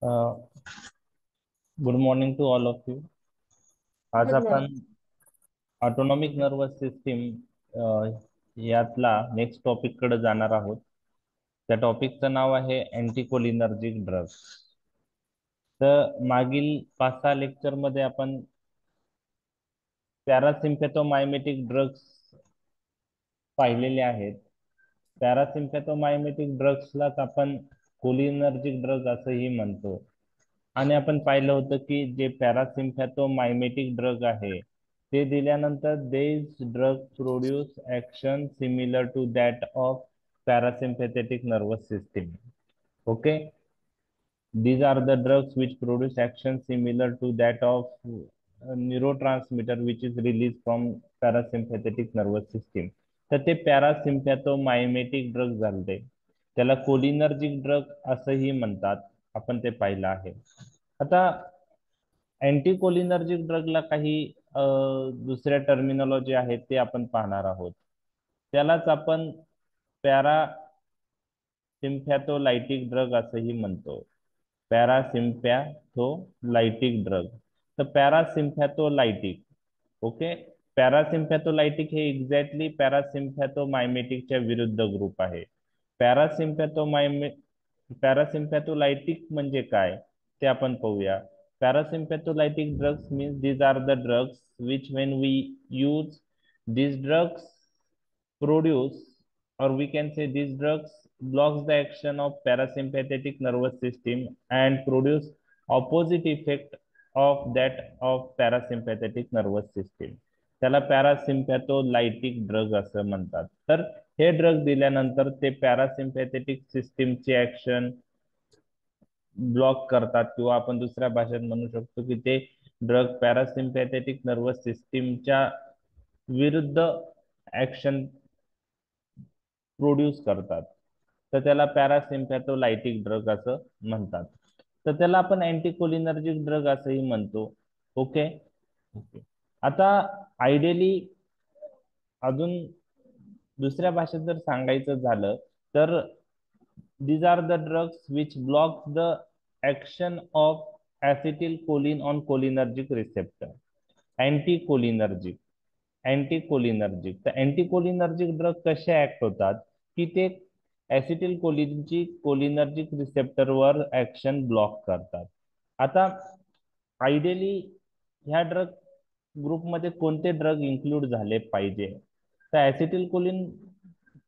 Good morning to all of you. आज good आपण morning. Autonomic nervous system यातला next topic कडे जाणार आहोत. त्या टॉपिकचं नाव आहे अँटीकोलिनर्जिक ड्रग्स. तर मागील 5-6 लेक्चर मध्ये आपण पॅरासिम्पॅथोमायमेटिक ड्रग्स पाहिलेले आहेत. पॅरासिम्पॅथोमायमेटिक ड्रग्सलाच आपण कोलिनर्जिक ड्रग असंही म्हणतो. आणि आपण पाहिलं होतं की जे पॅरासिम्पॅथोमायमेटिक ड्रग आहे ते दिल्यानंतर this drug produce action similar to that of parasympathetic nervous system. Okay. These are the drugs which produce action similar to that of a neurotransmitter which is released from parasympathetic nervous system. तर ते पॅरासिम्पॅथोमायमेटिक drug झाले. त्याला cholinergic drug असंही म्हणतात. आपण ते पाहिलं आहे. आता अँटी कोलिनर्जिक ड्रगला काही दुसऱ्या टर्मिनॉलॉजी आहेत ते आपण पाहणार आहोत. त्यालाच आपण पॅरा सिम्पॅथोलायटिक ड्रग असंही म्हणतो. पॅरासिम्पॅथोलायटिक ड्रग. तर पॅरासिम्पॅथोलायटिक. ओके. पॅरासिम्पॅथोलायटिक हे एक्झॅक्टली पॅरासिम्पॅथोमायमेटिकच्या विरुद्ध ग्रुप आहे. पॅरासिम्पॅथोमायमे पॅरासिम्पॅथोलायटिक म्हणजे काय ते आपण पाहूया. Parasympatholytic drugs means these are the drugs which when we use these drugs produce, or we can say these drugs blocks the action of parasympathetic nervous system and produce opposite effect of that of parasympathetic nervous system. त्याला पॅरासिम्पॅथोलायटिक drug असं म्हणतात. तर हे drug दिल्यानंतर ते parasympathetic सिस्टीमची action block करतात, किंवा आपण दुसऱ्या भाषेत म्हणू शकतो की ते ड्रग पॅरासिम्पॅथेटिक नर्वस सिस्टीमच्या विरुद्ध ऍक्शन प्रोड्यूस करतात. तर त्याला पॅरासिम्पॅथोलायटिक ड्रग असं म्हणतात. तर त्याला आपण अँटीकोलिनर्जिक ड्रग असंही म्हणतो. ओके. ओके. आता आयडियली अजून दुसऱ्या भाषेत जर सांगायचं झालं तर these are the drugs which blocks the action of acetylcholine on cholinergic receptor. अँटीकोलिनर्जिक. अँटीकोलिनर्जिक तर अँटीकोलिनर्जिक ड्रग कसे ऍक्ट होतात की ते ऍसिटिल कोलिनची कोलिनर्जिक रिसेप्टरवर ऍक्शन ब्लॉक करतात. आता आयडियली ह्या ड्रग ग्रुपमध्ये कोणते ड्रग इन्क्लूड झाले पाहिजे. तर ऍसिटिल कोलिन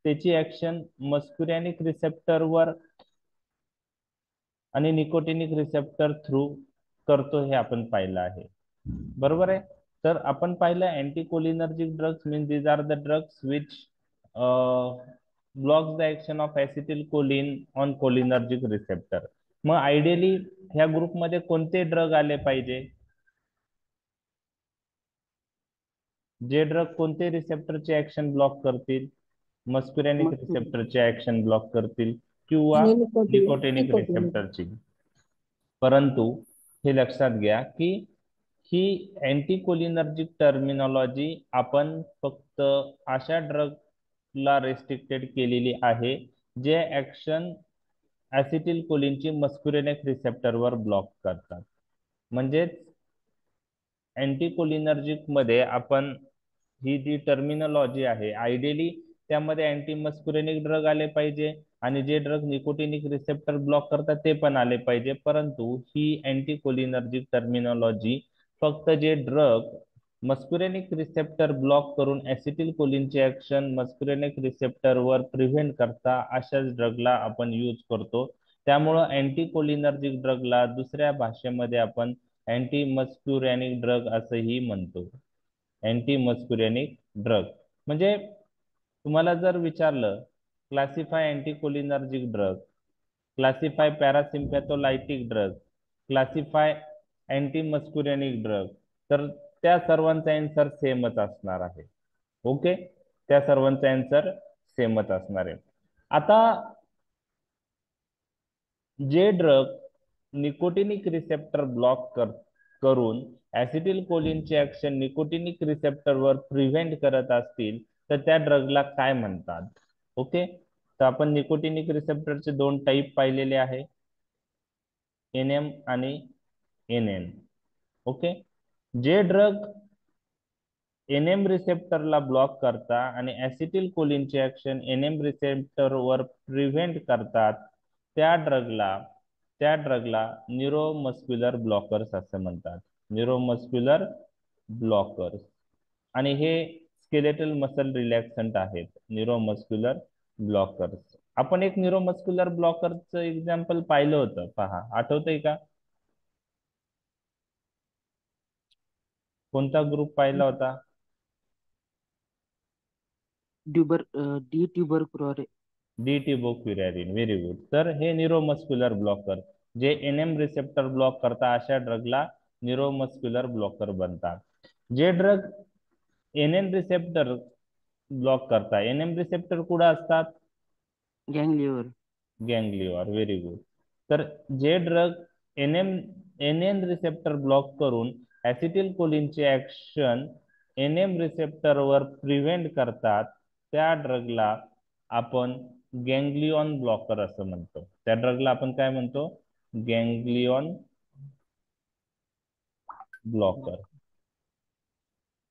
त्याची ऍक्शन मस्कुरॅनिक रिसेप्टरवर आणि निकोटिनिक रिसेप्टर थ्रू करतो हे आपण पाहिलं आहे. बरोबर आहे. तर आपण पाहिलं anticholinergic drugs means these are the drugs which blocks the action of ऍसिटिल choline on cholinergic receptor. मग आयडियली ह्या ग्रुपमध्ये कोणते ड्रग आले पाहिजे. जे ड्रग कोणते रिसेप्टरचे ऍक्शन ब्लॉक करतील. मस्कुरॅनिक मग रिसेप्टरचे ऍक्शन ब्लॉक करतील किंवा आणि निकोटीन निकोटिनिक निकोटीन रिसेप्टरची. परंतु हे लक्षात घ्या की ही अँटीकोलिनर्जिक टर्मिनॉलॉजी आपण फक्त अशा ड्रगला रेस्ट्रिक्टेड केलेली आहे जे ऍक्शन ऍसिटिल कोलिनची मस्कुरेनिक रिसेप्टरवर ब्लॉक करतात. म्हणजेच अँटीकोलिनर्जिक मध्ये आपण ही जी टर्मिनॉलॉजी आहे आयडियली त्यामध्ये अँटी मस्कुरेनिक ड्रग आले पाहिजे आणि जे ड्रग निकोटिनिक रिसेप्टर ब्लॉक करतात ते पण आले पाहिजे. परंतु ही अँटीकोलिनर्जिक टर्मिनॉलॉजी फक्त जे ड्रग मस्कुरेनिक रिसेप्टर ब्लॉक करून ऍसिटिल कोलिनचे ऍक्शन मस्कुरेनिक रिसेप्टरवर प्रिव्हेंट करता अशाच ड्रगला आपण यूज करतो. त्यामुळं अँटीकोलिनर्जिक ड्रगला दुसऱ्या भाषेमध्ये आपण अँटी मस्क्युरॅनिक ड्रग असंही म्हणतो. अँटी मस्क्युरॅनिक ड्रग म्हणजे तुम्हाला जर विचारलं classify anticholinergic drug, classify parasympatholytic drug, classify antimuscarinic drug, तर त्या सर्वांचा आन्सर सेमच असणार आहे. ओके. त्या सर्वांचा आन्सर सेमच असणार आहे. आता जे ड्रग निकोटिनिक रिसेप्टर ब्लॉक करून ऍसिटिल कोलिनचे ऍक्शन निकोटिनिक रिसेप्टरवर प्रिव्हेंट करत असतील तर त्या ड्रगला काय म्हणतात. ओके. तर आपण निकोटिनिक रिसेप्टरचे दोन टाईप पाहिलेले आहे. NM आणि NN. ओके. जे ड्रग NM रिसेप्टरला ब्लॉक करता आणि ऍसिटिल कोलिनचे ऍक्शन NM रिसेप्टरवर प्रिव्हेंट करतात, त्या ड्रगला न्यूरोमस्क्युलर ब्लॉकर्स असं म्हणतात. Neuromuscular blockers. आणि हे स्केलेटल मसल रिलॅक्संट आहेत, न्यूरोमस्क्युलर ब्लॉकर्स. आपण एक न्यूरोमस्क्युलर ब्लॉकरचं एक्झाम्पल पाहिलं होतं, पहा, आठवतंय का? कोणता ग्रुप पाहिला होता? D tubocurarine. D tubocurarine. Very good. तर हे न्यूरोमस्क्युलर ब्लॉकर जे NM रिसेप्टर ब्लॉक करता, अशा ड्रगला न्यूरोमस्क्युलर ब्लॉकर बनतात. जे ड्रग NN रिसेप्टर ब्लॉक करता, NM रिसेप्टर कुठे असतात? गँगलिव्हर. गँग्लिओर. Very good. तर जे ड्रग NN रिसेप्टर ब्लॉक करून ऍसिटिल कोलिनचे ऍक्शन NM रिसेप्टरवर प्रिव्हेंट करतात, त्या ड्रगला आपण गँग्लियॉन ब्लॉकर असं म्हणतो. त्या ड्रगला आपण काय म्हणतो? गँग्लियॉन ब्लॉकर.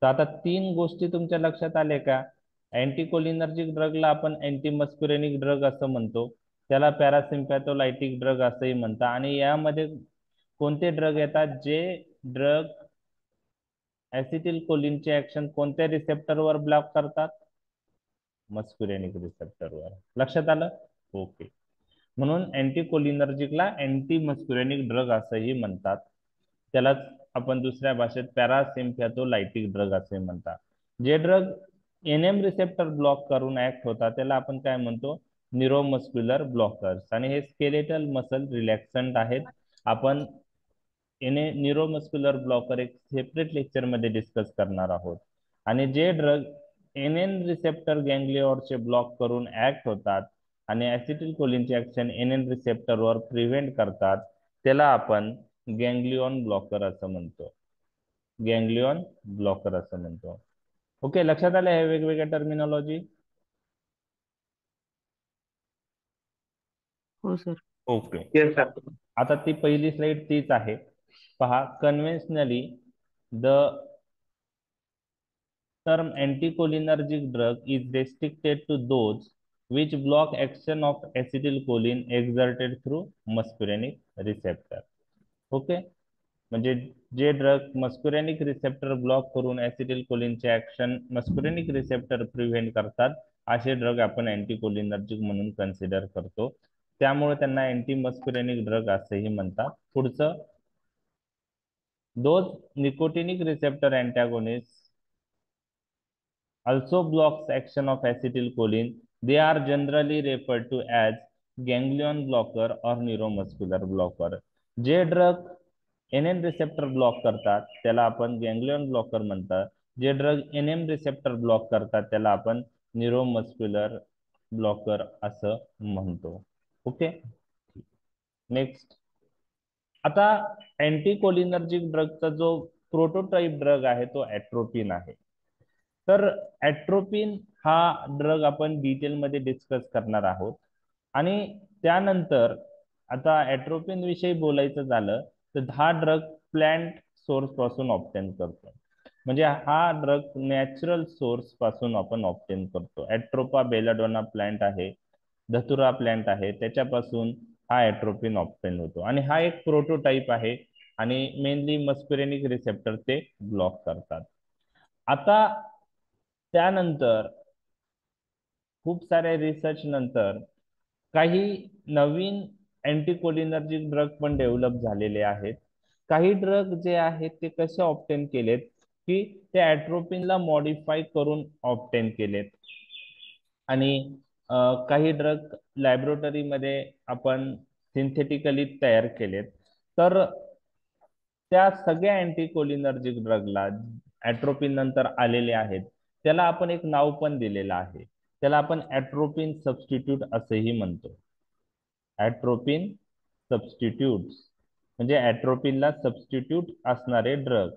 तर आता तीन गोष्टी तुमच्या लक्षात आल्या का? अँटीकोलिनर्जिक ड्रगला आपण अँटीमस्क्युरेनिक ड्रग असं म्हणतो, त्याला पॅरासिम्पॅथोलायटिक ड्रग असंही म्हणतात. आणि यामध्ये कोणते ड्रग येतात? जे ड्रग ऍसिटिल कोलिनचे ऍक्शन कोणत्या रिसेप्टरवर ब्लॉक करतात? मस्क्युरेनिक रिसेप्टरवर. लक्षात आलं? ओके. म्हणून अँटीकोलिनर्जिकला अँटीमस्क्युरेनिक ड्रग असंही म्हणतात. त्यालाच आपण दुसऱ्या भाषेत पॅरासिम्पॅथोलायटिक ड्रग असे म्हणतात. जे ड्रग NM रिसेप्टर ब्लॉक करून ऍक्ट होतात, त्याला आपण काय म्हणतो? Neuromuscular blockers. आणि हे स्केलेटल मसल रिलॅक्संट आहेत. आपण न्यूरोमस्क्युलर ब्लॉकर एक सेपरेट लेक्चर मध्ये डिस्कस करणार आहोत. आणि जे ड्रग NN रिसेप्टर गँग्लिओरचे ब्लॉक करून ऍक्ट होतात आणि ऍसिटिल कोलिनचे ऍक्शन NN रिसेप्टरवर प्रिव्हेंट करतात, त्याला आपण गँग्लियॉन ब्लॉकर असं म्हणतो. गँग्लियॉन ब्लॉकर असं म्हणतो. ओके, लक्षात आलं हे वेगवेगळ्या टर्मिनॉलॉजी? हो सर. ओके. Yes sir. आता ती पहिली स्लाइड तीच आहे, पहा. Conventionally the term anticholinergic drug is restricted to those which block action of acetylcholine exerted through muscarinic receptor. Okay. म्हणजे जे ड्रग मस्कुरेनिक रिसेप्टर ब्लॉक करून ऍसिटिलकोलिनचे ऍक्शन मस्कुरेनिक रिसेप्टर प्रिव्हेंट करतात, असे ड्रग आपण अँटीकोलिनर्जिक म्हणून कन्सिडर करतो. त्यामुळे त्यांना अँटी मस्कुरेनिक ड्रग असेही म्हणतात. पुढचं, those nicotinic receptor antagonist also blocks action of acetylcholine. They are generally referred to as ganglion blocker or neuromuscular blocker. जे ड्रग NN रिसेप्टर ब्लॉक करतात, त्याला आपण गँग्लियन ब्लॉकर म्हणतात. जे ड्रग NM रिसेप्टर ब्लॉक करतात, त्याला आपण न्यूरोमस्क्युलर ब्लॉकर असं म्हणतो. ओके. नेक्स्ट, आता अँटीकोलिनर्जिक ड्रगचा जो प्रोटोटाइप ड्रग आहे तो ऍट्रोपिन आहे. तर ऍट्रोपिन हा ड्रग आपण डिटेलमध्ये डिस्कस करणार आहोत. आणि त्यानंतर आता ऍट्रोपिन विषयी बोलायचं झालं तर हा ड्रग प्लांट सोर्स पासून ऑब्टेन करतो. म्हणजे हा ड्रग नॅचरल सोर्स पासून आपण ऑब्टेन करतो. ऍट्रोपा बेलाडोना प्लांट आहे, धतुरा प्लांट आहे, त्याच्यापासून हा ऍट्रोपिन ऑब्टेन होतो. आणि हा एक प्रोटोटाइप आहे आणि मेनली मस्कुरेनिक रिसेप्टर ते ब्लॉक करतात. आता त्यानंतर खूप साऱ्या रिसर्च नंतर काही नवीन अँटीकोलिनर्जिक ड्रग पण डेव्हलप झालेले आहेत. काही ड्रग जे आहेत ते कसे ऑब्टेन केलेत की ते ऍट्रोपिनला मॉडिफाय करून ऑब्टेन केलेत. आणि काही ड्रग लॅबोरेटरीमध्ये आपण सिंथेटिकली तयार केलेत. तर त्या सगळ्या अँटीकोलिनर्जिक ड्रगला ऍट्रोपिन नंतर आलेले आहेत, त्याला आपण एक नाव पण दिलेलं आहे. त्याला आपण ऍट्रोपिन सबस्टिट्यूट असेही म्हणतो. ऍट्रोपिन सबस्टिट्यूट्स म्हणजे ऍट्रोपिनला सबस्टिट्यूट असणारे ड्रग,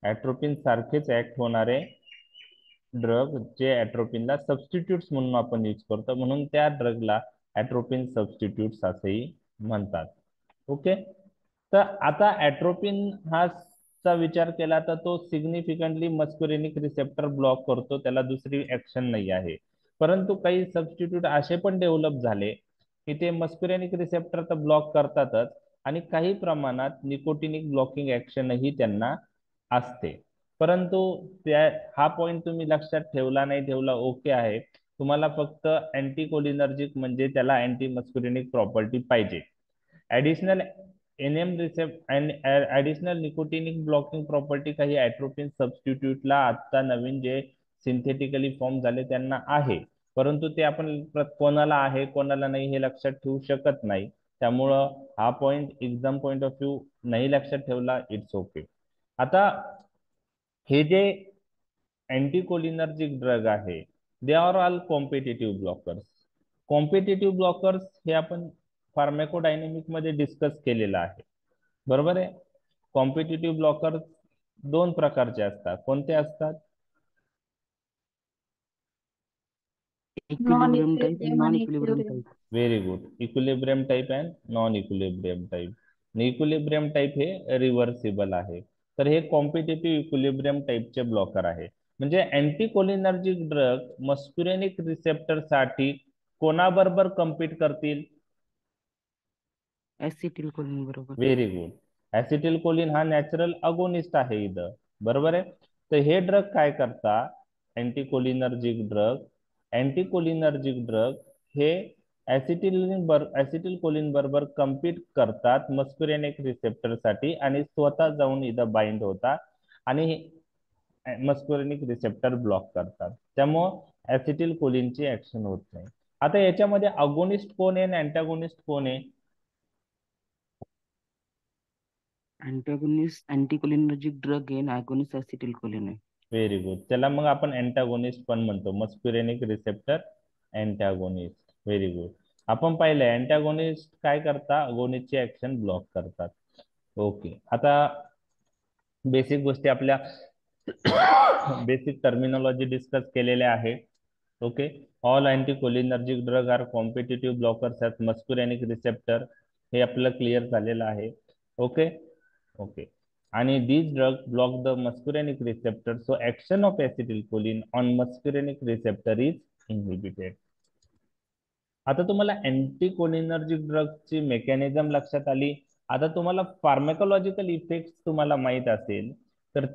ऍट्रोपिन सारखेच ऍक्ट होणारे ड्रग जे ऍट्रोपिनला सबस्टिट्यूट्स म्हणून आपण यूज करतो, म्हणून त्या ड्रगला ऍट्रोपिन सबस्टिट्यूट्स असेही म्हणतात. ओके. तर आता ॲट्रोपिन हा चा विचार केला तर तो सिग्निफिकंटली मस्कुरेनिक रिसेप्टर ब्लॉक करतो, त्याला दुसरी ऍक्शन नाही आहे. परंतु काही सबस्टिट्यूट असे पण डेव्हलप झाले की ते मस्कुरेनिक रिसेप्टर तर ब्लॉक करतातच आणि काही प्रमाणात निकोटिनिक ब्लॉकिंग ऍक्शनही त्यांना असते. परंतु त्या हा पॉइंट तुम्ही लक्षात ठेवला नाही ठेवला ओके आहे. तुम्हाला फक्त अँटीकोलिनर्जिक म्हणजे त्याला अँटी मस्कुरेनिक प्रॉपर्टी पाहिजे. ऍडिशनल एनएम रिसेप्ट आणि ऍडिशनल निकोटिनिक ब्लॉकिंग प्रॉपर्टी काही ॲट्रोपिन सबस्टिट्यूटला आता नवीन जे सिंथेटिकली फॉर्म झाले त्यांना आहे. परंतु ते आपण कोणाला आहे कोणाला नाही हे लक्षात ठेवू शकत नाही. त्यामुळं हा point exam point of view नाही लक्षात ठेवला इट्स ओके. आता हे जे अँटीकोलिनर्जिक ड्रग आहे they are all competitive blockers. Competitive blockers हे आपण फार्मॅकोडायनेमिक मध्ये डिस्कस केलेलं आहे, बरोबर आहे. कॉम्पिटिटिव्ह ब्लॉकर्स दोन प्रकारचे असतात. कोणते असतात? इक्विलिब्रियम टाइप आणि non-equilibrium नॉन आणि equilibrium equilibrium. Type. Very good. Equilibrium type and non equilibrium type. Equilibrium type हे रिव्हर्सिबल आहे. तर हे कॉम्पिटिटिव्ह इक्विलिब्रियम टाइपचे ब्लॉकर आहे. म्हणजे अँटीकोलिनर्जिक ड्रग मस्कुरेनिक रिसेप्टर साठी कोणाबरोबर कम्पीट करतील? ऍसिटिल कोलिन बरोबर. Very good. ऍसिटिल कोलिन हा नॅचरल अगोनिस्ट आहे इथं, बरोबर आहे. तर हे ड्रग काय करतात? अँटीकोलिनर्जिक ड्रग. अँटीकोलिनर्जिक ड्रग हे ऍसिटिल कोलिन बरोबर कम्पीट करतात मस्कुरेनिक रिसेप्टर साठी आणि स्वतः जाऊन इथं बाइंड होतात आणि मस्कुरेनिक रिसेप्टर ब्लॉक करतात. त्यामुळं ऍसिटिल कोलिनची ऍक्शन होत नाही. आता याच्यामध्ये अगोनिस्ट कोण आहे आणि अँटागोनिस्ट कोण आहे? अँटागोनिस्ट अँटीकोलिनर्जिक ड्रग आहे आणि अगोनिस्ट ऍसिटिल कोलिन आहे. Very good. त्याला मग आपण अँटागोनिस्ट पण म्हणतो, muscarinic receptor antagonist. Very good. आपण पाहिलं अँटागोनिस्ट काय करतात? अगोनिस्टची ऍक्शन ब्लॉक करतात. ओके. आता बेसिक गोष्टी आपल्या बेसिक टर्मिनॉलॉजी डिस्कस केलेल्या आहे. Okay. All anticholinergic drug are competitive blockers at muscarinic receptor. हे आपलं क्लिअर झालेलं आहे. Okay okay. आणि these drug block the muscarinic receptor, so action of acetylcholine on muscarinic receptor is inhibited. आता तुम्हाला अँटीकोलिनर्जिक ड्रगची mechanism लक्षात आली. आता तुम्हाला फार्मॅकोलॉजिकल इफेक्ट तुम्हाला माहित असेल तर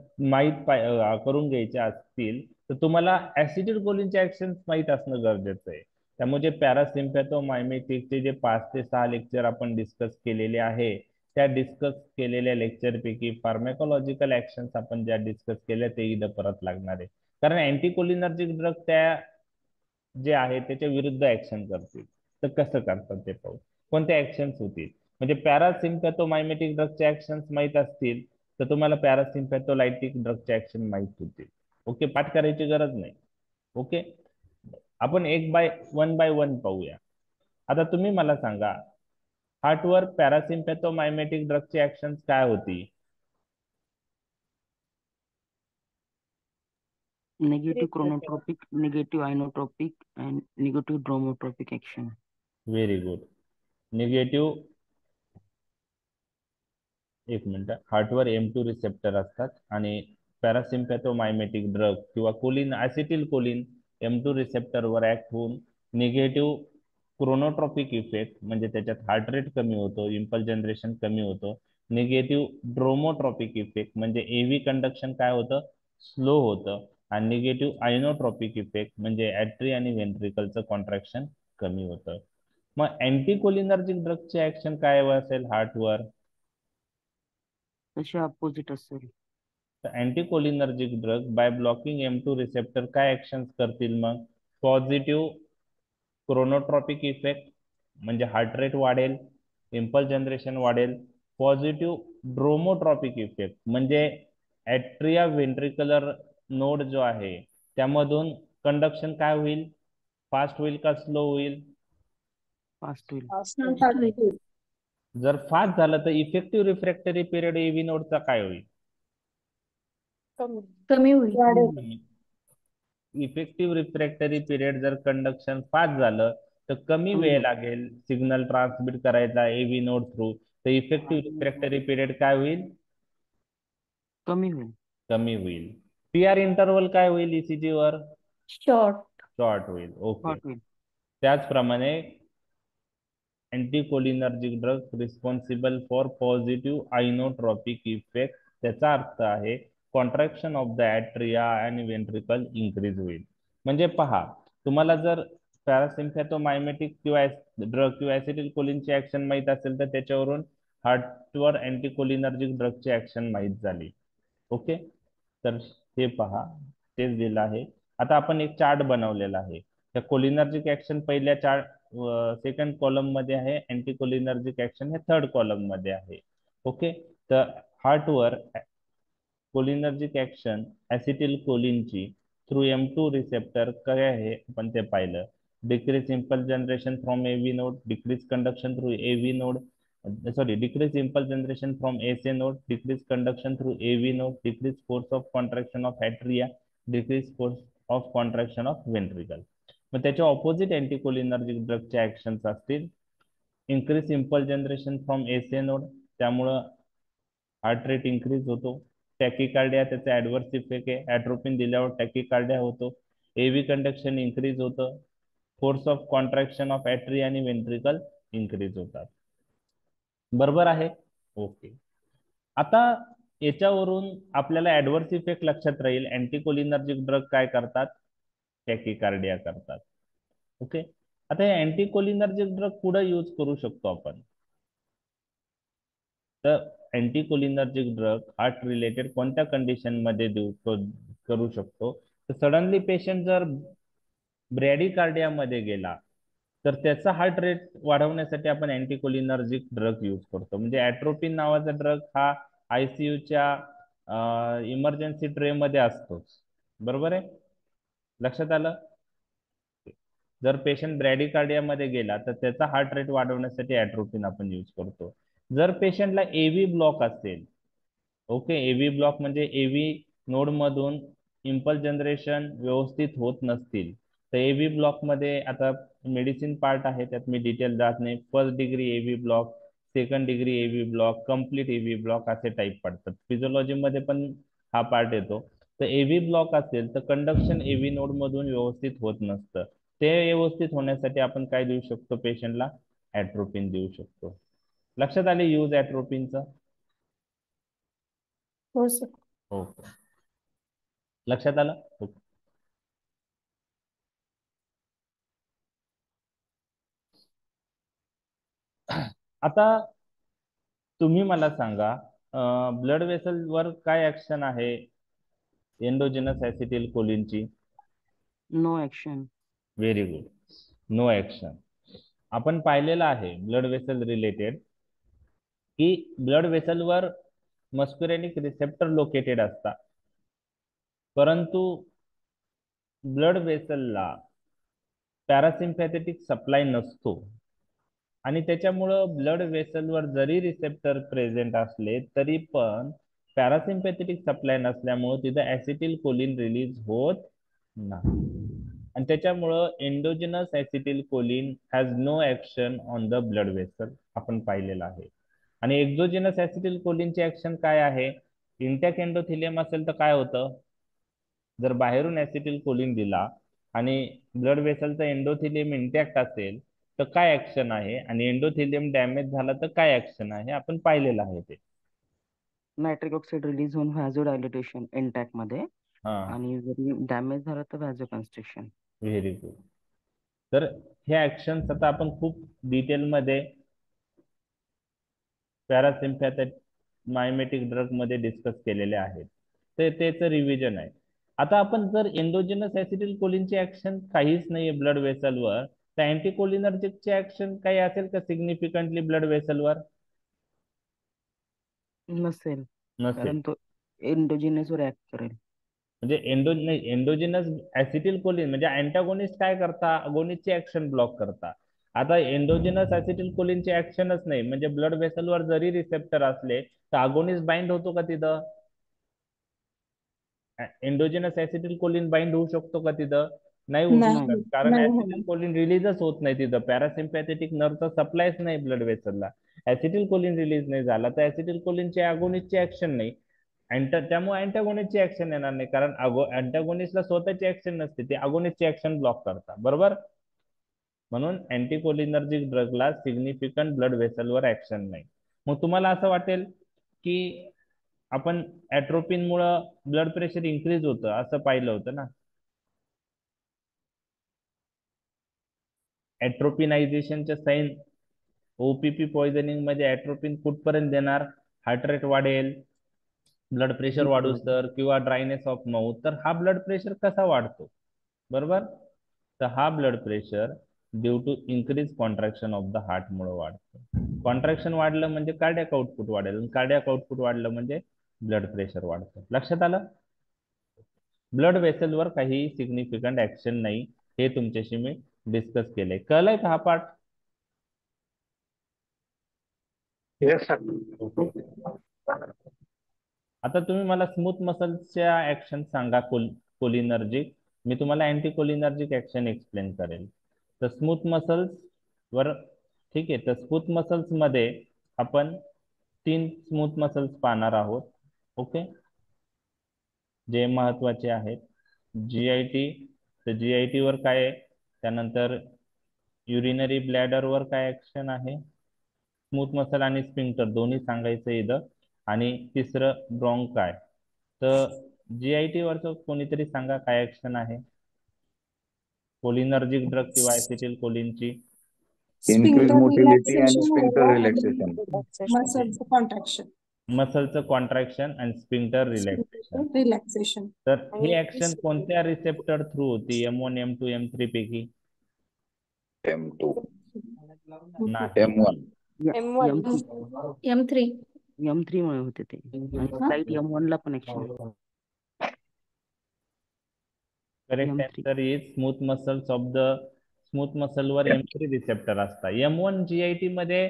करून घ्यायचे असतील तर तुम्हाला ऍसिटिलकोलिनचे ऍक्शन माहित असणं गरजेचं आहे. त्यामुळे पॅरासिम्पॅथोमायमेटिकचे जे 5 ते 6 लेक्चर आपण डिस्कस केलेले आहे त्या डिस्कस केलेल्या लेक्चर पैकी फार्मॅकोलॉजिकल ऍक्शन्स आपण ज्या डिस्कस केल्या ते इथं परत लागणार आहे. कारण अँटीकोलिनर्जिक ड्रग त्या जे आहे त्याच्या विरुद्ध ऍक्शन करतील. तर कसं करतात ते पाहू. कोणत्या ऍक्शन्स होतील? म्हणजे पॅरासिम्पॅथोमायमेटिक ड्रगचे ऍक्शन्स माहित असतील तर तुम्हाला पॅरासिम्पॅथोलायटिक ड्रगचे ऍक्शन माहित होतील. ओके. पाठ करायची गरज नाही. ओके. आपण वन बाय वन पाहूया. आता तुम्ही मला सांगा हार्टवर पॅरासिम्पॅथोमायमेटिक ड्रगची ऍक्शन्स काय होती? Negative chronotropic, negative inotropic and negative dromotropic action. Very good. Negative एक मिनिट. हार्टवर M2 रिसेप्टर असतात आणि पॅरासिम्पॅथोमायमेटिक ड्रग किंवा कोलिन ऍसिटिल कोलिन M2 रिसेप्टरवर ऍक्ट होऊन निगेटिव्ह क्रोनोट्रॉपिक इफेक्ट म्हणजे त्याच्यात हार्ट रेट कमी होतो, इम्पल्स जनरेशन कमी होतं. निगेटिव्ह ड्रोमोट्रॉपिक इफेक्ट म्हणजे एव्ही कंडक्शन काय होतं? स्लो होतं. आणि निगेटिव्ह आयनोट्रॉपिक इफेक्ट म्हणजे ऍट्री आणि व्हेंट्रिकलचं कॉन्ट्रॅक्शन कमी होतं. मग अँटीकोलिनर्जिक ड्रगचे ऍक्शन काय असेल हार्टवर? तसे अपोजिट असेल. तर anticholinergic drug by blocking M2 receptor काय ऍक्शन्स करतील? मग पॉझिटिव्ह क्रोनोट्रॉपिक इफेक्ट म्हणजे हार्ट रेट वाढेल, इम्पल्स जनरेशन वाढेल. पॉझिटिव्ह ड्रोमोट्रॉपिक इफेक्ट म्हणजे ऍट्रिया व्हेंट्रिकलर नोड जो आहे त्यामधून कंडक्शन काय होईल? फास्ट होईल का स्लो होईल? फास्ट होईल. Fast. जर फास्ट झालं तर इफेक्टिव्ह रिफ्रॅक्टरी पिरियड एव्ही नोडचा काय होईल? कमी होईल. इफेक्टिव्ह रिफ्रॅक्टरी पिरियड जर कंडक्शन फास्ट झालं तर कमी वेळ लागेल सिग्नल ट्रान्समिट करायचा एव्ही नोड थ्रू. तर इफेक्टिव्ह रिफ्रॅक्टरी पिरियड काय होईल? कमी होईल. कमी होईल. पीआर इंटरवल काय होईल ईसीजी वर? शॉर्ट. शॉर्ट होईल. ओके. शॉर्ट होईल. त्याचप्रमाणे anticholinergic drug responsible for positive inotropic effect, त्याचा अर्थ आहे कॉन्ट्रॅक्शन ऑफ द ॲट्रिया आणि वेंट्रिकल इन्क्रीज होईल. म्हणजे पहा, तुम्हाला जर पॅरासिम्पॅथोमायमेटिक किंवा ड्रग किंवा ॲसिटिल्कोलिनची ऍक्शन माहित असेल तर त्याच्यावरून हार्टवर अँटीकोलिनर्जिक ड्रगची ऍक्शन माहित झाली. ओके, तर हे पहा, तेच दिलं आहे. आता आपण एक चार्ट बनवलेला आहे. त्या कोलिनर्जिक ऍक्शन पहिल्या चार्ट सेकंड कॉलम मध्ये आहे, अँटीकोलिनर्जिक ऍक्शन हे थर्ड कॉलम मध्ये आहे. ओके, तर हार्टवर कोलिनर्जिक ऍक्शन ऍसिटिल कोलिनची थ्रू M2 रिसेप्टर काय आहे आपण ते पाहिलं. Decrease impulse generation from AV node, decrease conduction through AV node, decrease impulse generation from SA node, decrease conduction through AV node, decrease force of contraction of atria, decrease force of contraction of ventricle. मग त्याच्या opposite अँटीकोलिनर्जिक ड्रगच्या actions असतील. Increase impulse generation from SA node, त्यामुळं heart rate increase होतो. टॅकिकार्डिया त्याचा adverse effect आहे, atropine दिल्यावर टॅकिकार्डिया होतो. AV conduction increase होतं. फोर्स ऑफ कॉन्ट्रॅक्शन ऑफ ॲट्री आणि वेंट्रिकल इन्क्रीज होतात. बरोबर आहे. ओके, आता याच्यावरून आपल्याला ऍडव्हर्स इफेक्ट लक्षात राहील. अँटीकोलिनर्जिक ड्रग काय करतात? टॅकिकार्डिया करतात. ओके, आता हे अँटीकोलिनर्जिक ड्रग पुढे यूज करू शकतो आपण. तर अँटीकोलिनर्जिक ड्रग हार्ट रिलेटेड कोणत्या कंडिशन मध्ये करू शकतो? तर सडनली पेशंट जर ब्रॅडिकार्डिया मध्ये गेला तर त्याचा हार्ट रेट वाढवण्यासाठी आपण अँटीकोलिनर्जिक ड्रग यूज करतो. म्हणजे ॲट्रोपिन नावाचा ड्रग हा ICUच्या इमर्जन्सी ट्रे मध्ये असतोच. बरोबर आहे, लक्षात आलं? जर पेशंट ब्रॅडिकार्डिया मध्ये गेला तर त्याचा हार्ट रेट वाढवण्यासाठी ॲट्रोपिन आपण यूज करतो. जर पेशंटला AV ब्लॉक असेल, ओके, AV ब्लॉक म्हणजे AV नोड मधून इम्पल्स जनरेशन व्यवस्थित होत नसतील तर AV ब्लॉक मध्ये आता मेडिसिन पार्ट आहे, त्यात मी डिटेल जात नाही. First degree AV block, second degree AV block, complete AV block असे टाईप पडतात. फिजिओलॉजी मध्ये पण हा पार्ट येतो. तर AV ब्लॉक असेल तर कंडक्शन AV नोड मधून व्यवस्थित होत नसतं. ते व्यवस्थित होण्यासाठी आपण काय देऊ शकतो? पेशंटला ॲट्रोपिन देऊ शकतो. लक्षात आले यूज ॲट्रोपिनचं? हो सर. हो, लक्षात आलं? ओके. आता तुम्ही मला सांगा, ब्लड वेसल वर काय ऍक्शन आहे एंडोजिनस ऍसिटिल कोलिनची? No action. Very good, no action. आपण पाहिलेलं आहे ब्लड वेसल रिलेटेड की ब्लड वेसल वर मस्कुरेनिक रिसेप्टर लोकेटेड असतात, परंतु ब्लड वेसलला पॅरासिम्पॅथेटिक सप्लाय नसतो आणि त्याच्यामुळं ब्लड वेसलवर जरी रिसेप्टर प्रेझेंट असले तरी पण पॅरासिम्पॅथेटिक सप्लाय नसल्यामुळे तिथं ऍसिटिल कोलिन रिलीज होत नाही आणि त्याच्यामुळं endogenous acetyl choline has no action on the blood vessel आपण पाहिलेलं आहे. आणि एक्झोजिनस ऍसिटिल कोलिनची ऍक्शन काय आहे? इंटॅक्ट एंडोथिलियम असेल तर काय होतं? जर बाहेरून ऍसिटिल कोलिन दिला आणि ब्लड वेसलचा एंडोथिलियम इंटॅक्ट असेल तर काय ऍक्शन आहे, आणि एंडोथिलियम डॅमेज झाला तर काय ऍक्शन आहे आपण पाहिलेलं आहे ते. नायट्रिक ऑक्साईड रिलीज होऊन व्हॅझोडायलेटेशन इंटॅक्ट मध्ये, हा, आणि जरी डॅमेज झालं तर व्हॅझोकन्स्ट्रिक्शन. Very good. तर हे ऍक्शन्स आता आपण खूप डिटेलमध्ये पॅरासिम्पॅथेटिक मायमेटिक ड्रग मध्ये डिस्कस केलेले आहेत. ते त्याचं रिव्हिजन आहे. आता आपण जर एंडोजिनस ऍसिटिल कोलिनची ऍक्शन काहीच नाहीये ब्लड वेसलवर, तर अँटीकोलिनर्जिकची ऍक्शन काही असेल का सिग्निफिकंटली ब्लड वेसलवर? नसेल, नसेल. कारण तो एंडोजिनस वर ऍक्ट करेल. म्हणजे एंडोजिनस ऍसिटिल कोलिन म्हणजे अँटागोनिस्ट काय करता? अगोनिस्टची ऍक्शन ब्लॉक करता. आता एंडोजिनस ऍसिटिल कोलिनची ऍक्शनच नाही, म्हणजे ब्लड वेसलवर जरी रिसेप्टर असले तर अगोनिस्ट बाइंड होतो का तिथं? एंडोजिनस ऍसिटिल कोलिन बाइंड होऊ शकतो का तिथं? नाही होऊ नाही. शकत, कारण नाही ऍसिटिल होणार. कोलिन रिलीजच होत नाही तिथं. पॅरासिम्पॅथेटिक नर्वचा सप्लायच नाही ब्लड वेसलला. ऍसिटिल कोलिन रिलीज नाही झाला तर ऍसिटिल कोलिनची अगोनिस्टची ऍक्शन नाही, त्यामुळे अँटागोनिस्टची ऍक्शन येणार नाही, कारण अँटागोनिस्टला स्वतःची ऍक्शन नसते, ते अगोनिस्टची ऍक्शन ब्लॉक करतात, बरोबर. म्हणून अँटीकोलिनर्जिक ड्रगला सिग्निफिकंट ब्लड व्हेसलवर ऍक्शन नाही. मग तुम्हाला असं वाटेल की आपण ऍट्रोपिनमुळं ब्लड प्रेशर इन्क्रीज होतं असं पाहिलं होतं ना. ऍट्रोपिनायझेशनच्या साईन ओपीपी पॉइझनिंग मध्ये ऍट्रोपिन कुठपर्यंत देणार, हार्ट रेट वाढेल, ब्लड प्रेशर वाढूस तर, किंवा ड्रायनेस ऑफ माउथ. तर हा ब्लड प्रेशर कसा वाढतो, बरोबर. तर हा blood pressure due to increase contraction of the heart मुळे वाढतं. कॉन्ट्रॅक्शन वाढलं म्हणजे कार्डियाक आउटपुट वाढेल, कार्डियाक आउटपुट वाढलं म्हणजे ब्लड प्रेशर वाढतं. लक्षात आलं. ब्लड वेसलवर काही सिग्निफिकंट ऍक्शन नाही, हे तुमच्याशी मी डिस्कस केलंय. कळलंय का हा पार्ट? Yes sir. ओके. आता तुम्ही मला स्मूथ मसल्सच्या ऍक्शन सांगा कोलिनर्जिक, मी तुम्हाला अँटी कोलिनर्जिक ऍक्शन एक्सप्लेन करेल. तर स्मूथ मसल्स वर, ठीक आहे, तर स्मूथ मसल्स मध्ये आपण 3 स्मूथ मसल्स पाहणार आहोत. ओके, जे महत्वाचे आहेत. जीआयटी, तर जीआयटी वर काय आहे, त्यानंतर युरिनरी ब्लॅडर वर काय ऍक्शन आहे, स्मूथ मसल आणि स्पिंक्टर दोन्ही सांगायचं इथं, आणि तिसरं ब्रॉन्काय. तर जीआयटी वरचं कोणीतरी सांगा काय ऍक्शन आहे कोलिनर्जिक ड्रग किंवा ऍसिटिल कोलिनची. इन्क्रीज स्पिंक्टर मोटिलिटी आणि रिलॅक्सेशन स्पिंक्टर आणि रिलॅक्सेशन. मसलचं कॉन्ट्रॅक्शन. मसलचं कॉन्ट्रॅक्शन आणि स्पिंक्टर रिलॅक्सेशन. रिलॅक्सेशन. तर ही ऍक्शन कोणत्या रिसेप्टर थ्रू होती, M1 M2 M3 पैकी? M2. नाही, M1. M3. M3 मुळे होते ते, आणि स्लाइट M1 ला पण ऍक्शन आहे. Correct M3. Answer is smooth muscles of the smooth muscle वर M3 रिसेप्टर असतात. M1 जीआयटी मध्ये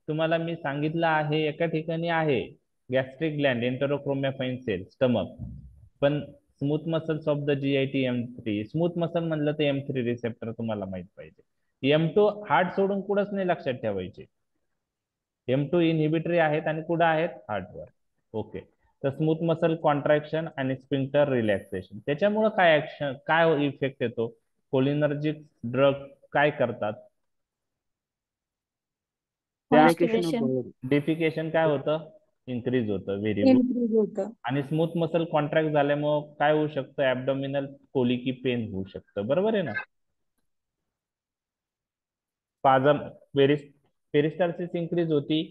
तुम्हाला मी सांगितलं आहे, एका ठिकाणी आहे गॅस्ट्रिक ग्लॅन्ड, एंटरोक्रोमॅफाइन सेल, स्टमक. पण smooth muscles of the GIT M3, smooth muscle म्हणलं तर M3 रिसेप्टर तुम्हाला माहित पाहिजे. M2 हार्ट सोडून कुठंच नाही लक्षात ठेवायचे. M2 इनहिबिटरी आहेत आणि कुठं आहेत, हार्टवर. ओके, तर स्मूथ मसल कॉन्ट्रॅक्शन आणि स्पिंक्टर रिलॅक्सेशन, त्याच्यामुळे काय ऍक्शन, काय इफेक्ट येतो, कोलिनर्जिक ड्रग काय करतात, त्या डिफिकेशन काय होतं, इन्क्रीज होतं. Very good. इन्क्रीज होतं. आणि स्मूथ मसल कॉन्ट्रॅक्ट झाल्यामुळे काय होऊ शकतं, ऍबडोमिनल कोलिकी पेन होऊ शकतं, बरोबर आहे ना. स्पाझम, पेरिस्टाल्सिस इन्क्रीज होती,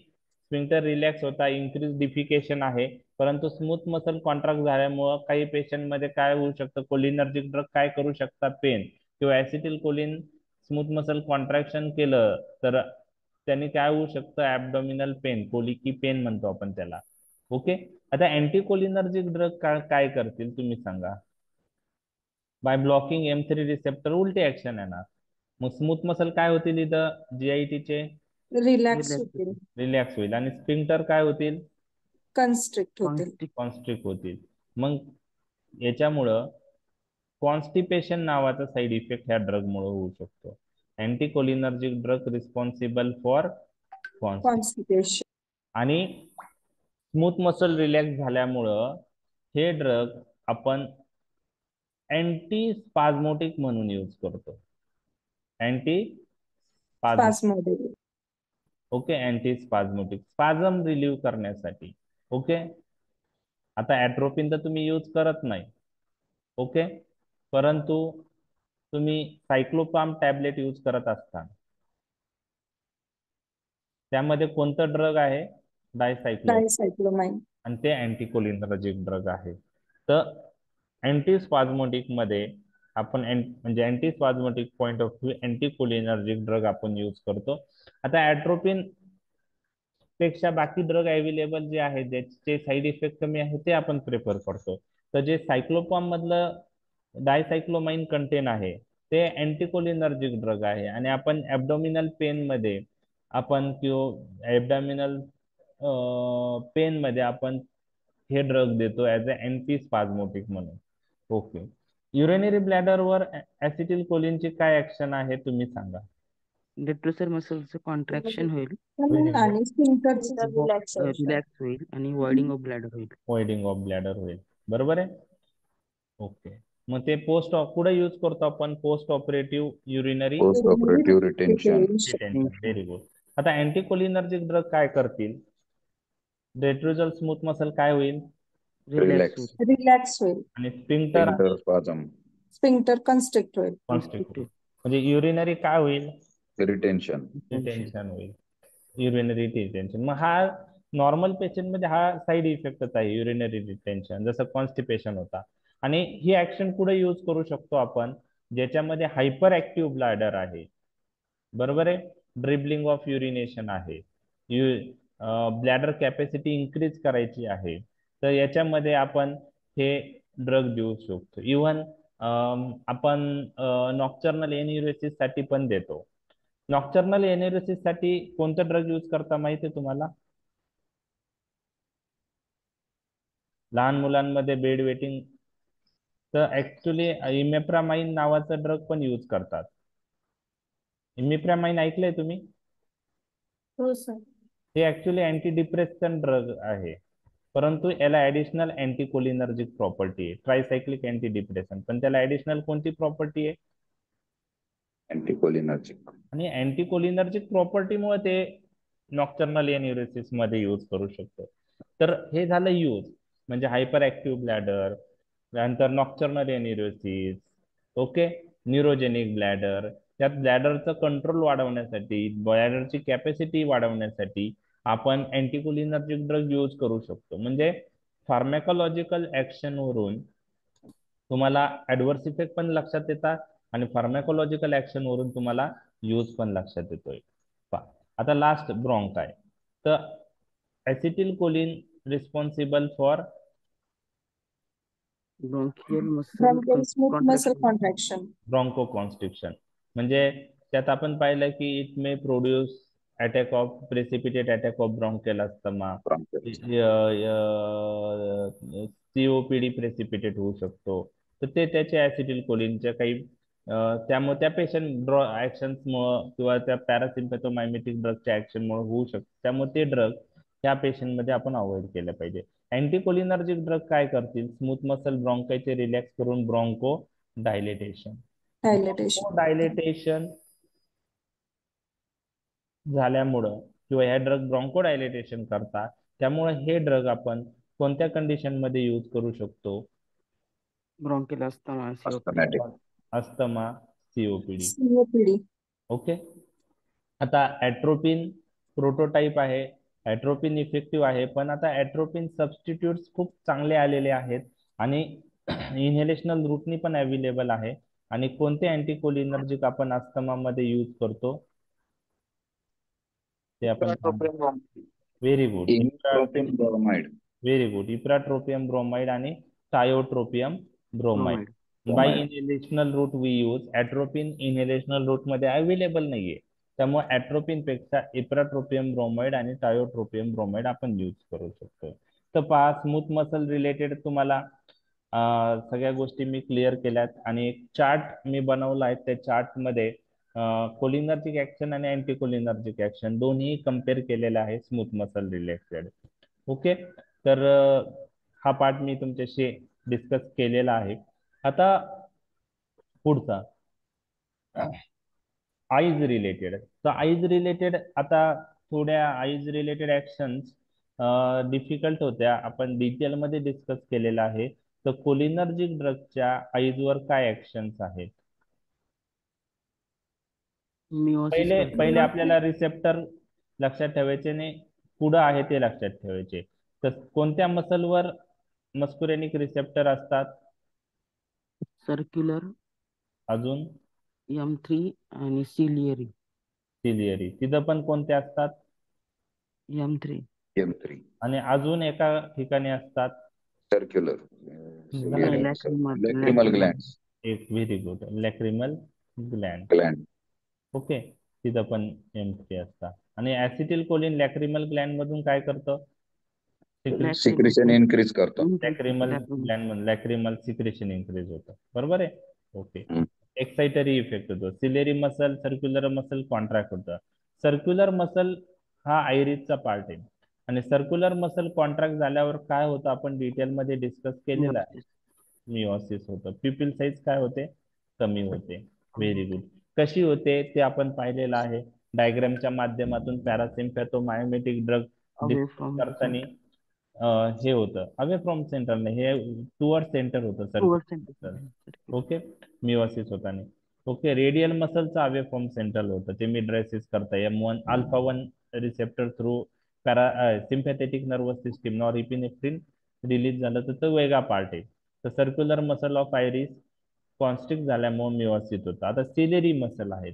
स्पिंक्टर रिलॅक्स होता, इन्क्रीज डिफिकेशन आहे. परंतु स्मूथ मसल कॉन्ट्रॅक्ट झाल्यामुळं काही पेशंट मध्ये काय होऊ शकतं, कोलिनर्जिक ड्रग काय करू शकतात, पेन, किंवा ऍसिटिल कोलिन स्मूथ मसल कॉन्ट्रॅक्शन केलं तर त्यांनी काय होऊ शकतं, ऍबडोमिनल पेन, कोलिकी पेन म्हणतो आपण त्याला. ओके, आता अँटी कोलिनर्जिक ड्रग काय करतील तुम्ही सांगा. बाय ब्लॉकिंग M3 रिसेप्टर उलटी ऍक्शन येणार. मग स्मूथ मसल काय होतील इथं, जीआयटीचे रिलॅक्स होतील. रिलॅक्स होईल, आणि स्पिंक्टर काय होतील, कन्स्ट्रिक्ट होतील. कॉन्स्ट्रिक्ट होतील. मग याच्यामुळं कॉन्स्टिपेशन नावाचा साइड इफेक्ट ह्या ड्रग मुळे होऊ शकतो. अँटीकोलिनर्जिक ड्रग रिस्पॉन्सिबल फॉर कॉन्स्टिपेशन. आणि स्मूथ मसल रिलॅक्स झाल्यामुळं हे ड्रग आपण अँटी स्पाझमोटिक म्हणून यूज करतो. अँटी स्पाझमोडिक. ओके, अँटी स्पाझमोटिक, स्पाझम रिलीव्ह करण्यासाठी. ओके, आता ऍट्रोपिन तर तुम्ही यूज करत नाही, ओके, परंतु तुम्ही सायक्लोपाम टॅबलेट यूज करत असता, त्यामध्ये कोणतं ड्रग आहे, डायसायक्लो, डायसायक्लोमाइन. आणि ते अँटीकोलिनर्जिक ड्रग आहे. तर अँटी स्पाझमोटिक मध्ये आपण म्हणजे antispasmodic point of view anticholinergic drug आपण यूज करतो. आता ऍट्रोपिन पेक्षा बाकी ड्रग अवेलेबल जे आहेत ज्याचे साईड इफेक्ट कमी आहे ते आपण प्रिफर करतो. तर जे सायक्लोपाम मधलं डायसायक्लोमाइन कंटेन आहे ते अँटीकोलिनर्जिक ड्रग आहे, आणि आपण ऍबडोमिनल पेन मध्ये आपण किंवा ऍबडोमिनल पेन मध्ये आपण हे ड्रग देतो ऍज अ अँटी स्पाझमोटिक म्हणून. ओके, युरिनरी ब्लॅडर वर ऍसिटिल कोलिनची काय ऍक्शन आहे तुम्ही सांगा. डेट्रोसर मसलचं कॉन्ट्रॅक्शन होईल, आणि स्फिंक्टरचं रिलॅक्सेशन. रिलॅक्स होईल आणि वॉइडिंग ऑफ ब्लॅडर होईल. वॉइडिंग ऑफ ब्लॅडर होईल. बरोबर आहे. ओके. मग ते कुठे यूज करतो आपण? Post operative urinary post operative retention. Retention. Very good. आता अँटीकोलिनर्जिक ड्रग काय करतील? डेट्रोजल स्मूथ मसल काय होईल? रिलॅक्स होईल. रिलॅक्स होईल. आणि स्फिंक्टर स्फिंक्टर स्पाझम. स्फिंक्टर कन्स्ट्रिक्ट होईल. कॉन्स्ट्रिक्ट होईल. म्हणजे युरिनरी काय होईल? रिटेन्शन. रिटेन्शन होईल. Urinary retention. मग हा नॉर्मल पेशंट मध्ये हा साईड इफेक्टच आहे, युरिनरी रिटेन्शन, जसं कॉन्स्टिपेशन होता. आणि ही ऍक्शन कुठे यूज करू शकतो आपण? ज्याच्यामध्ये हायपर ऍक्टिव्ह ब्लॅडर आहे. बरोबर आहे. ड्रिबलिंग ऑफ युरिनेशन आहे. ब्लॅडर कॅपॅसिटी इन्क्रीज करायची आहे. तर याच्यामध्ये आपण हे ड्रग देऊ शकतो. इव्हन आपण नॉक्टर्नल एन्युरेसिस साठी पण देतो. नॉक्टर्नल एन्युरेसिस साठी कोणता ड्रग यूज करता माहिती आहे तुम्हाला? लहान मुलांमध्ये बेड वेटिंग, तर ऍक्च्युली इमेप्रामाइन नावाचा ड्रग पण यूज करतात. इमेप्रामाइन ऐकलंय तुम्ही? हो सर. हे ऍक्च्युली अँटी डिप्रेशन ड्रग आहे, परंतु याला ऍडिशनल अँटीकोलिनर्जिक प्रॉपर्टी आहे. ट्रायसायक्लिक अँटी डिप्रेशन, पण त्याला ऍडिशनल कोणती प्रॉपर्टी आहे? अँटीकोलिनर्जिक. आणि अँटीकोलिनर्जिक प्रॉपर्टीमुळे ते नॉक्टर्नल एन्युरेसिस मध्ये यूज करू शकतो. तर हे झालं यूज, म्हणजे हायपर ऍक्टिव्ह ब्लॅडर, त्यानंतर नॉक्टर्नल एन्युरेसिस, ओके, न्यूरोजेनिक ब्लॅडर. त्यात ब्लॅडरचं कंट्रोल वाढवण्यासाठी, ब्लॅडरची कॅपॅसिटी वाढवण्यासाठी आपण अँटीकोलिनर्जिक ड्रग यूज करू शकतो. म्हणजे फार्मॅकोलॉजिकल ऍक्शन वरून तुम्हाला ऍडव्हर्स इफेक्ट पण लक्षात येतात आणि फार्मॅकोलॉजिकल ऍक्शन वरून तुम्हाला यूज पण लक्षात येतोय. आता लास्ट ब्रॉन्काय. तर ऍसिटिल choline responsible for bronchial Bronchial muscle smooth muscle contraction. contraction. Bronchoconstriction. म्हणजे त्यात आपण पाहिलं की it may produce attack of precipitate attack of bronchial asthma, COPD precipitate होऊ शकतो. तर ते त्याच्या ऍसिटिल कोलिनच्या काही त्यामुळे त्या पेशंट ऍक्शन्समुळे किंवा त्या पॅरासिम्पॅथोमायमेटिक ड्रगच्या ऍक्शनमुळे होऊ शकतो. त्यामुळे ते ड्रग त्या पेशंटमध्ये आपण अवॉइड केलं पाहिजे. अँटीकोलिनर्जिक ड्रग काय करतील? स्मूथ मसल ब्रॉन्कायचे रिलॅक्स करून ब्रॉन्को डायलेटेशन. Dilatation. डायलेटेशन झाल्यामुळं किंवा ह्या ड्रग ब्रॉन्को डायलेटेशन करतात, त्यामुळे हे ड्रग आपण कोणत्या कंडिशन मध्ये यूज करू शकतो? Bronchial asthma, asthmatic. Asthma, COPD. COPD. Okay. आता ऍट्रोपिन प्रोटोटाइप आहे, ऍट्रोपिन इफेक्टिव्ह आहे, पण आता ऍट्रोपिन सबस्टिट्यूट्स खूप चांगले आलेले आहेत आणि इन्हेलेशनल रूटनी पण अवेलेबल आहे. आणि कोणते अँटीकोलिनर्जिक आपण अस्थमा मध्ये यूज करतो ते आपण व्हेरी गुड. इमिप्रोपिन bromide. Very good. Ipratropium bromide आणि tiotropium bromide. By inhalational route we use. Atropine inhalational route मध्ये अवेलेबल नाहीये, त्यामुळे ऍट्रोपिन पेक्षा इप्राट्रोपियम ब्रोमाइड आणि टायोट्रोपियम ब्रोमाइड आपण यूज करू शकतो. तर पहा, स्मूथ मसल रिलेटेड तुम्हाला सगळ्या गोष्टी मी क्लिअर केल्यात आणि एक चार्ट मी बनवला आहे. त्या चार्ट मध्ये कोलिनर्जिक ऍक्शन आणि अँटीकोलिनर्जिक ऍक्शन दोन्ही कम्पेअर केलेलं आहे स्मूथ मसल रिलेटेड. ओके. तर हा पार्ट मी तुमच्याशी डिस्कस केलेला आहे. आता पुढचा आईज रिलेटेड. तर आईज रिलेटेड, आता थोड्या आईज रिलेटेड ऍक्शन्स डिफिकल्ट होत्या, आपण डिटेलमध्ये डिस्कस केलेला आहे. तर कोलिनर्जिक ड्रगच्या आईजवर काय ऍक्शन्स आहेत? मिओसिस पहिले आपल्याला रिसेप्टर लक्षात ठेवायचे नाही, पुढं आहे ते लक्षात ठेवायचे. तर कोणत्या मसलवर मस्कुरेनिक रिसेप्टर असतात? सर्क्युलर, अजून M3 आणि सिलियरी. सिलियरी, तिथं पण कोणते असतात? M3. M3. आणि अजून एका ठिकाणी असतात सर्क्युलर. लॅक्रिमल ग्लँड्स. एक व्हेरी गुड, लॅक्रिमल ग्लँड. ओके. तिथं पण M3 असतात. आणि ऍसिटिल कोलिन लॅक्रिमल ग्लँड मधून काय करतं? सिक्रेशन इन्क्रीज करतो. लॅक्रिमल ग्लँड मधून लॅक्रिमल सिक्रेशन इन्क्रीज होतं. बरोबर आहे. ओके. एक्साइटरी इफेक्ट होतो. Ciliary muscle, circular muscle contract होतं. सर्क्युलर मसल हा आयरिसचा पार्ट आहे आणि सर्क्युलर मसल कॉन्ट्रॅक्ट झाल्यावर काय होतं आपण डिटेलमध्ये डिस्कस केलेलं आहे. मिओसिस होतं. प्युपिल साईज काय होते, कमी होते. Very good. कशी होते ते आपण पाहिलेलं आहे डायग्रामच्या माध्यमातून. Parasympathomimetic drug Away discuss from करताना हे होतं अवे फ्रॉम सेंटर नाही, हे टुवर्ड सेंटर होतं towards सर्क्युलर. ओके, मिओसिस होताना. ओके, रेडियल मसलचं अवे फ्रॉम सेंट्रल होतं, ते मिडरेसिस करता M1 alpha 1 receptor through parasympathetic nervous system norepinephrine release झालं तर तो वेगळा पार्ट आहे. तर circular muscle of iris constrict झाल्यामुळे मिओसिस होतं. आता सिलेरी मसल आहेत.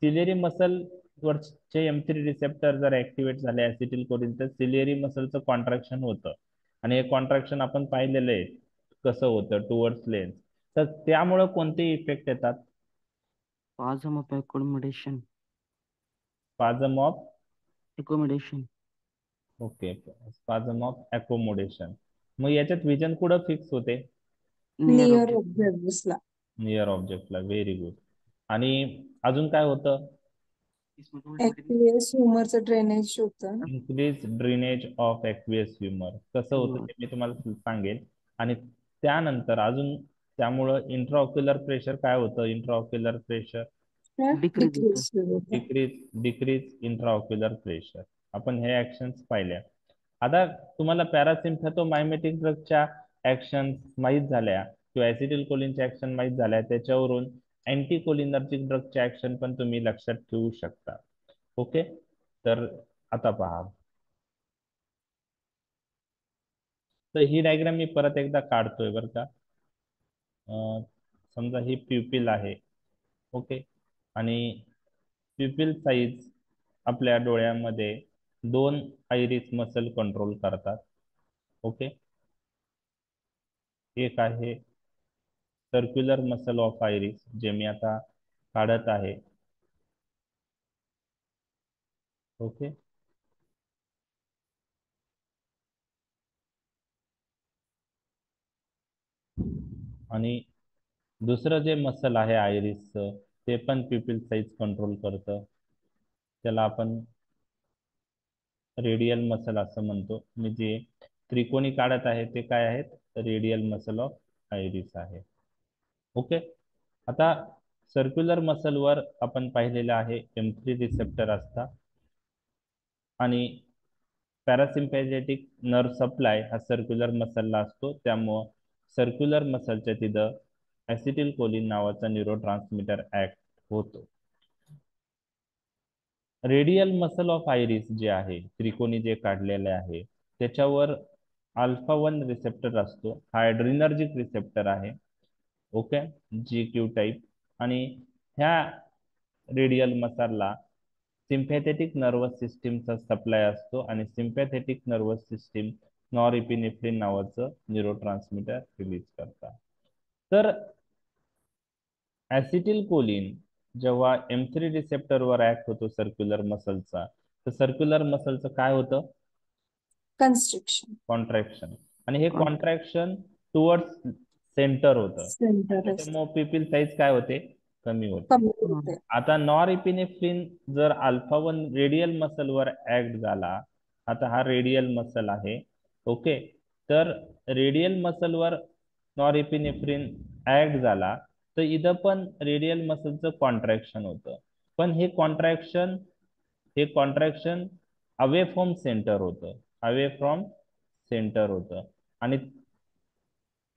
सिलेरी मसल वरचे M3 रिसेप्टर जर ऍक्टिव्हेट झाले ऍसिटिल कोलिन तर सिलेरी मसलचं कॉन्ट्रॅक्शन होतं आणि हे कॉन्ट्रॅक्शन आपण पाहिलेलं आहे कसं होतं टुवर्ड्स लेन्स. तर त्यामुळं कोणते इफेक्ट येतात? spasm of accommodation. Spasm of, Accommodation. Okay, spasm of accommodation. मग याच्यात विजन कुठं फिक्स होते? Near near object. ऑब्जेक्टिव्हला. नियर ऑब्जेक्टला. Very good. आणि अजून काय होतं? ऍक्टिव्हियस ह्युमरचं ड्रेनेज होतं. Increase drainage of aqueous humour. कसं होतं ते मी तुम्हाला सांगेल. आणि त्यानंतर अजून त्यामुळं इंट्राऑक्युलर प्रेशर काय होतं? इंट्राऑक्युलर प्रेशर Decrease होतं. डिक्रीज होतं. Decrease intraocular pressure. आपण हे ऍक्शन्स पाहिल्या. आता तुम्हाला पॅरासिम्पॅथोमायमेटिक ड्रगच्या ऍक्शन माहीत झाल्या किंवा ऍसिटिल कोलिनच्या ऍक्शन माहीत झाल्या, त्याच्यावरून अँटी कोलिनर्जिक ड्रगच्या ऍक्शन पण तुम्ही लक्षात ठेवू शकता. ओके, तर आता पहा. तर ही डायग्राम मी परत एकदा काढतोय बरं का. समजा ही प्युपिल आहे. ओके, आणि प्युपिल साईज आपल्या डोळ्यामध्ये दोन आयरिस मसल कंट्रोल करतात. ओके, एक आहे सर्क्युलर मसल ऑफ आयरिस जे मी आता काढत आहे. ओके, आणि दुसरं जे मसल आहे आयरिसचं ते पण प्युपिल साईज कंट्रोल करतं. त्याला आपण रेडियल मसल असं म्हणतो. मी जे त्रिकोणी काढत आहे ते काय आहेत? रेडियल मसल ऑफ आयरिस आहे. ओके, आता सर्क्युलर मसलवर आपण पाहिलेलं आहे M3 रिसेप्टर असतात आणि पॅरासिम्पॅथेटिक नर्व सप्लाय हा सर्क्युलर मसलला असतो. त्यामुळं सर्क्युलर मसलच्या तिथं ऍसिटिल कोलिन नावाचा न्यूरोट्रान्समीटर ऍक्ट होतो. रेडियल मसल ऑफ आयरिस जे आहे त्रिकोणी जे काढलेले आहे त्याच्यावर अल्फा 1 रिसेप्टर असतो. हा ॲड्रिनर्जिक रिसेप्टर आहे. Okay, GQ type. आणि ह्या रेडियल मसलला सिम्पॅथेटिक नर्वस सिस्टीमचा सप्लाय असतो आणि सिम्पॅथेटिक नर्वस सिस्टीम नॉरएपिनेफ्रिन नावाचं न्यूरोट्रान्समीटर रिलीज करतात. तर ऍसिटिल कोलिन जेव्हा M3 रिसेप्टरवर ऍक्ट होतो सर्क्युलर मसलचा, तर सर्क्युलर मसलचं काय होतं? कन्स्ट्रक्शन. कॉन्ट्रॅक्शन. आणि हे कॉन्ट्रॅक्शन टुवर्ड्स सेंटर होतं. सेंटर त्याच्यामुळे पिपिल साईज काय होते? कमी होते. कमी होते. आता नॉरएपिनेफ्रिन जर अल्फा 1 रेडियल मसलवर ऍक्ट झाला, आता हा रेडियल मसल आहे. ओके, तर रेडियल मसलवर नॉरएपिनेफ्रिन ऍक्ट झाला तर इथं पण रेडियल मसलचं कॉन्ट्रॅक्शन होतं. पण हे कॉन्ट्रॅक्शन अवे फ्रॉम सेंटर होतं. अवे फ्रॉम सेंटर होतं. आणि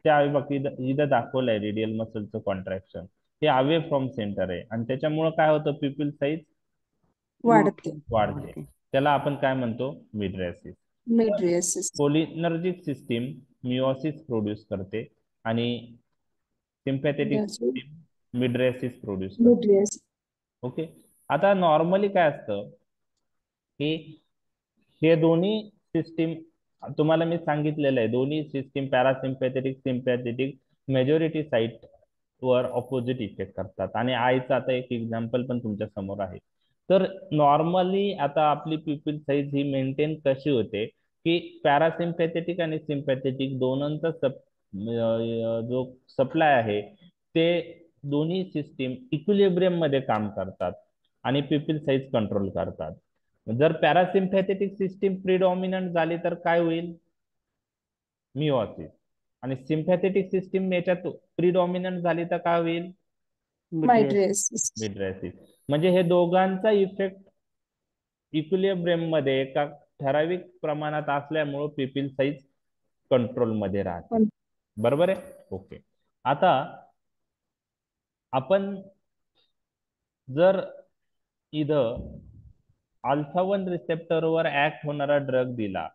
त्या इथं दाखवलंय रेडियल मसलचं कॉन्ट्रॅक्शन हे अवे फ्रॉम सेंटर आहे आणि त्याच्यामुळे काय होतं? प्युपिल साईज वाढते. वाढते. त्याला आपण काय म्हणतो? मिडरेसिस. मिडरेसिस. कोलिनर्जिक सिस्टीम मिओसिस प्रोड्यूस करते आणि सिम्पॅथेटिक सिस्टीम मिडरेसिस प्रोड्यूस करते. मिडरेसिस. ओके, आता नॉर्मली काय असतं की हे दोन्ही सिस्टीम तुम्हाला मी सांगितलेलं आहे, दोन्ही system parasympathetic sympathetic majority site वर ऑपोजिट इफेक्ट करतात. आणि आयचं आता एक एक्झाम्पल पण तुमच्या समोर आहे. तर नॉर्मली आता आपली प्युपिल साईज ही मेंटेन कशी होते की पॅरासिम्पॅथेटिक आणि सिम्पॅथेटिक दोनांचा जो सप्लाय आहे ते दोन्ही सिस्टीम इक्विलिब्रियम मध्ये काम करतात आणि पिपिल साईज कंट्रोल करतात. जर पॅरासिम्पॅथेटिक सिस्टीम प्रिडॉमिनंट झाली तर काय होईल? मिओसिस. आणि सिम्पॅथेटिक सिस्टीम याच्यात प्रिडॉमिनंट झाली तर काय होईल? Mydriasis. मिड्रेसिस. म्हणजे हे दोघांचा इफेक्ट इक्विलिब्रियम मध्ये एका ठराविक प्रमाणात असल्यामुळे पिपिल साईज कंट्रोल मध्ये राहते. बरोबर आहे? ओके. आता आपण जर इथं अल्फा 1 रिसेप्टरवर ऍक्ट होणारा ड्रग दिला,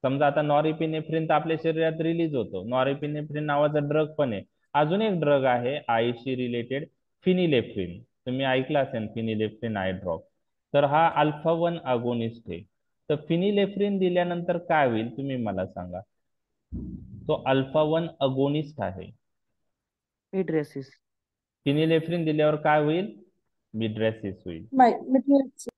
समजा आता नॉरिपिनेफ्रिन तर आपल्या शरीरात रिलीज होतो, नॉरिपिनेफ्रिन नावाचा ड्रग पण आहे. अजून एक ड्रग आहे आईशी रिलेटेड, फिनिलेफ्रिन. तुम्ही ऐकलं असेल फिनिलेफ्रिन आय ड्रॉप. तर हा अल्फा 1 अगोनिस्ट आहे. तर फिनिलेफ्रिन दिल्यानंतर काय होईल तुम्ही मला सांगा? तो अल्फा 1 अगोनिस्ट आहे. Mydriasis. फिनिलेफ्रिन दिल्यावर काय होईल? मिड्रेसिस होईल. Mydriasis.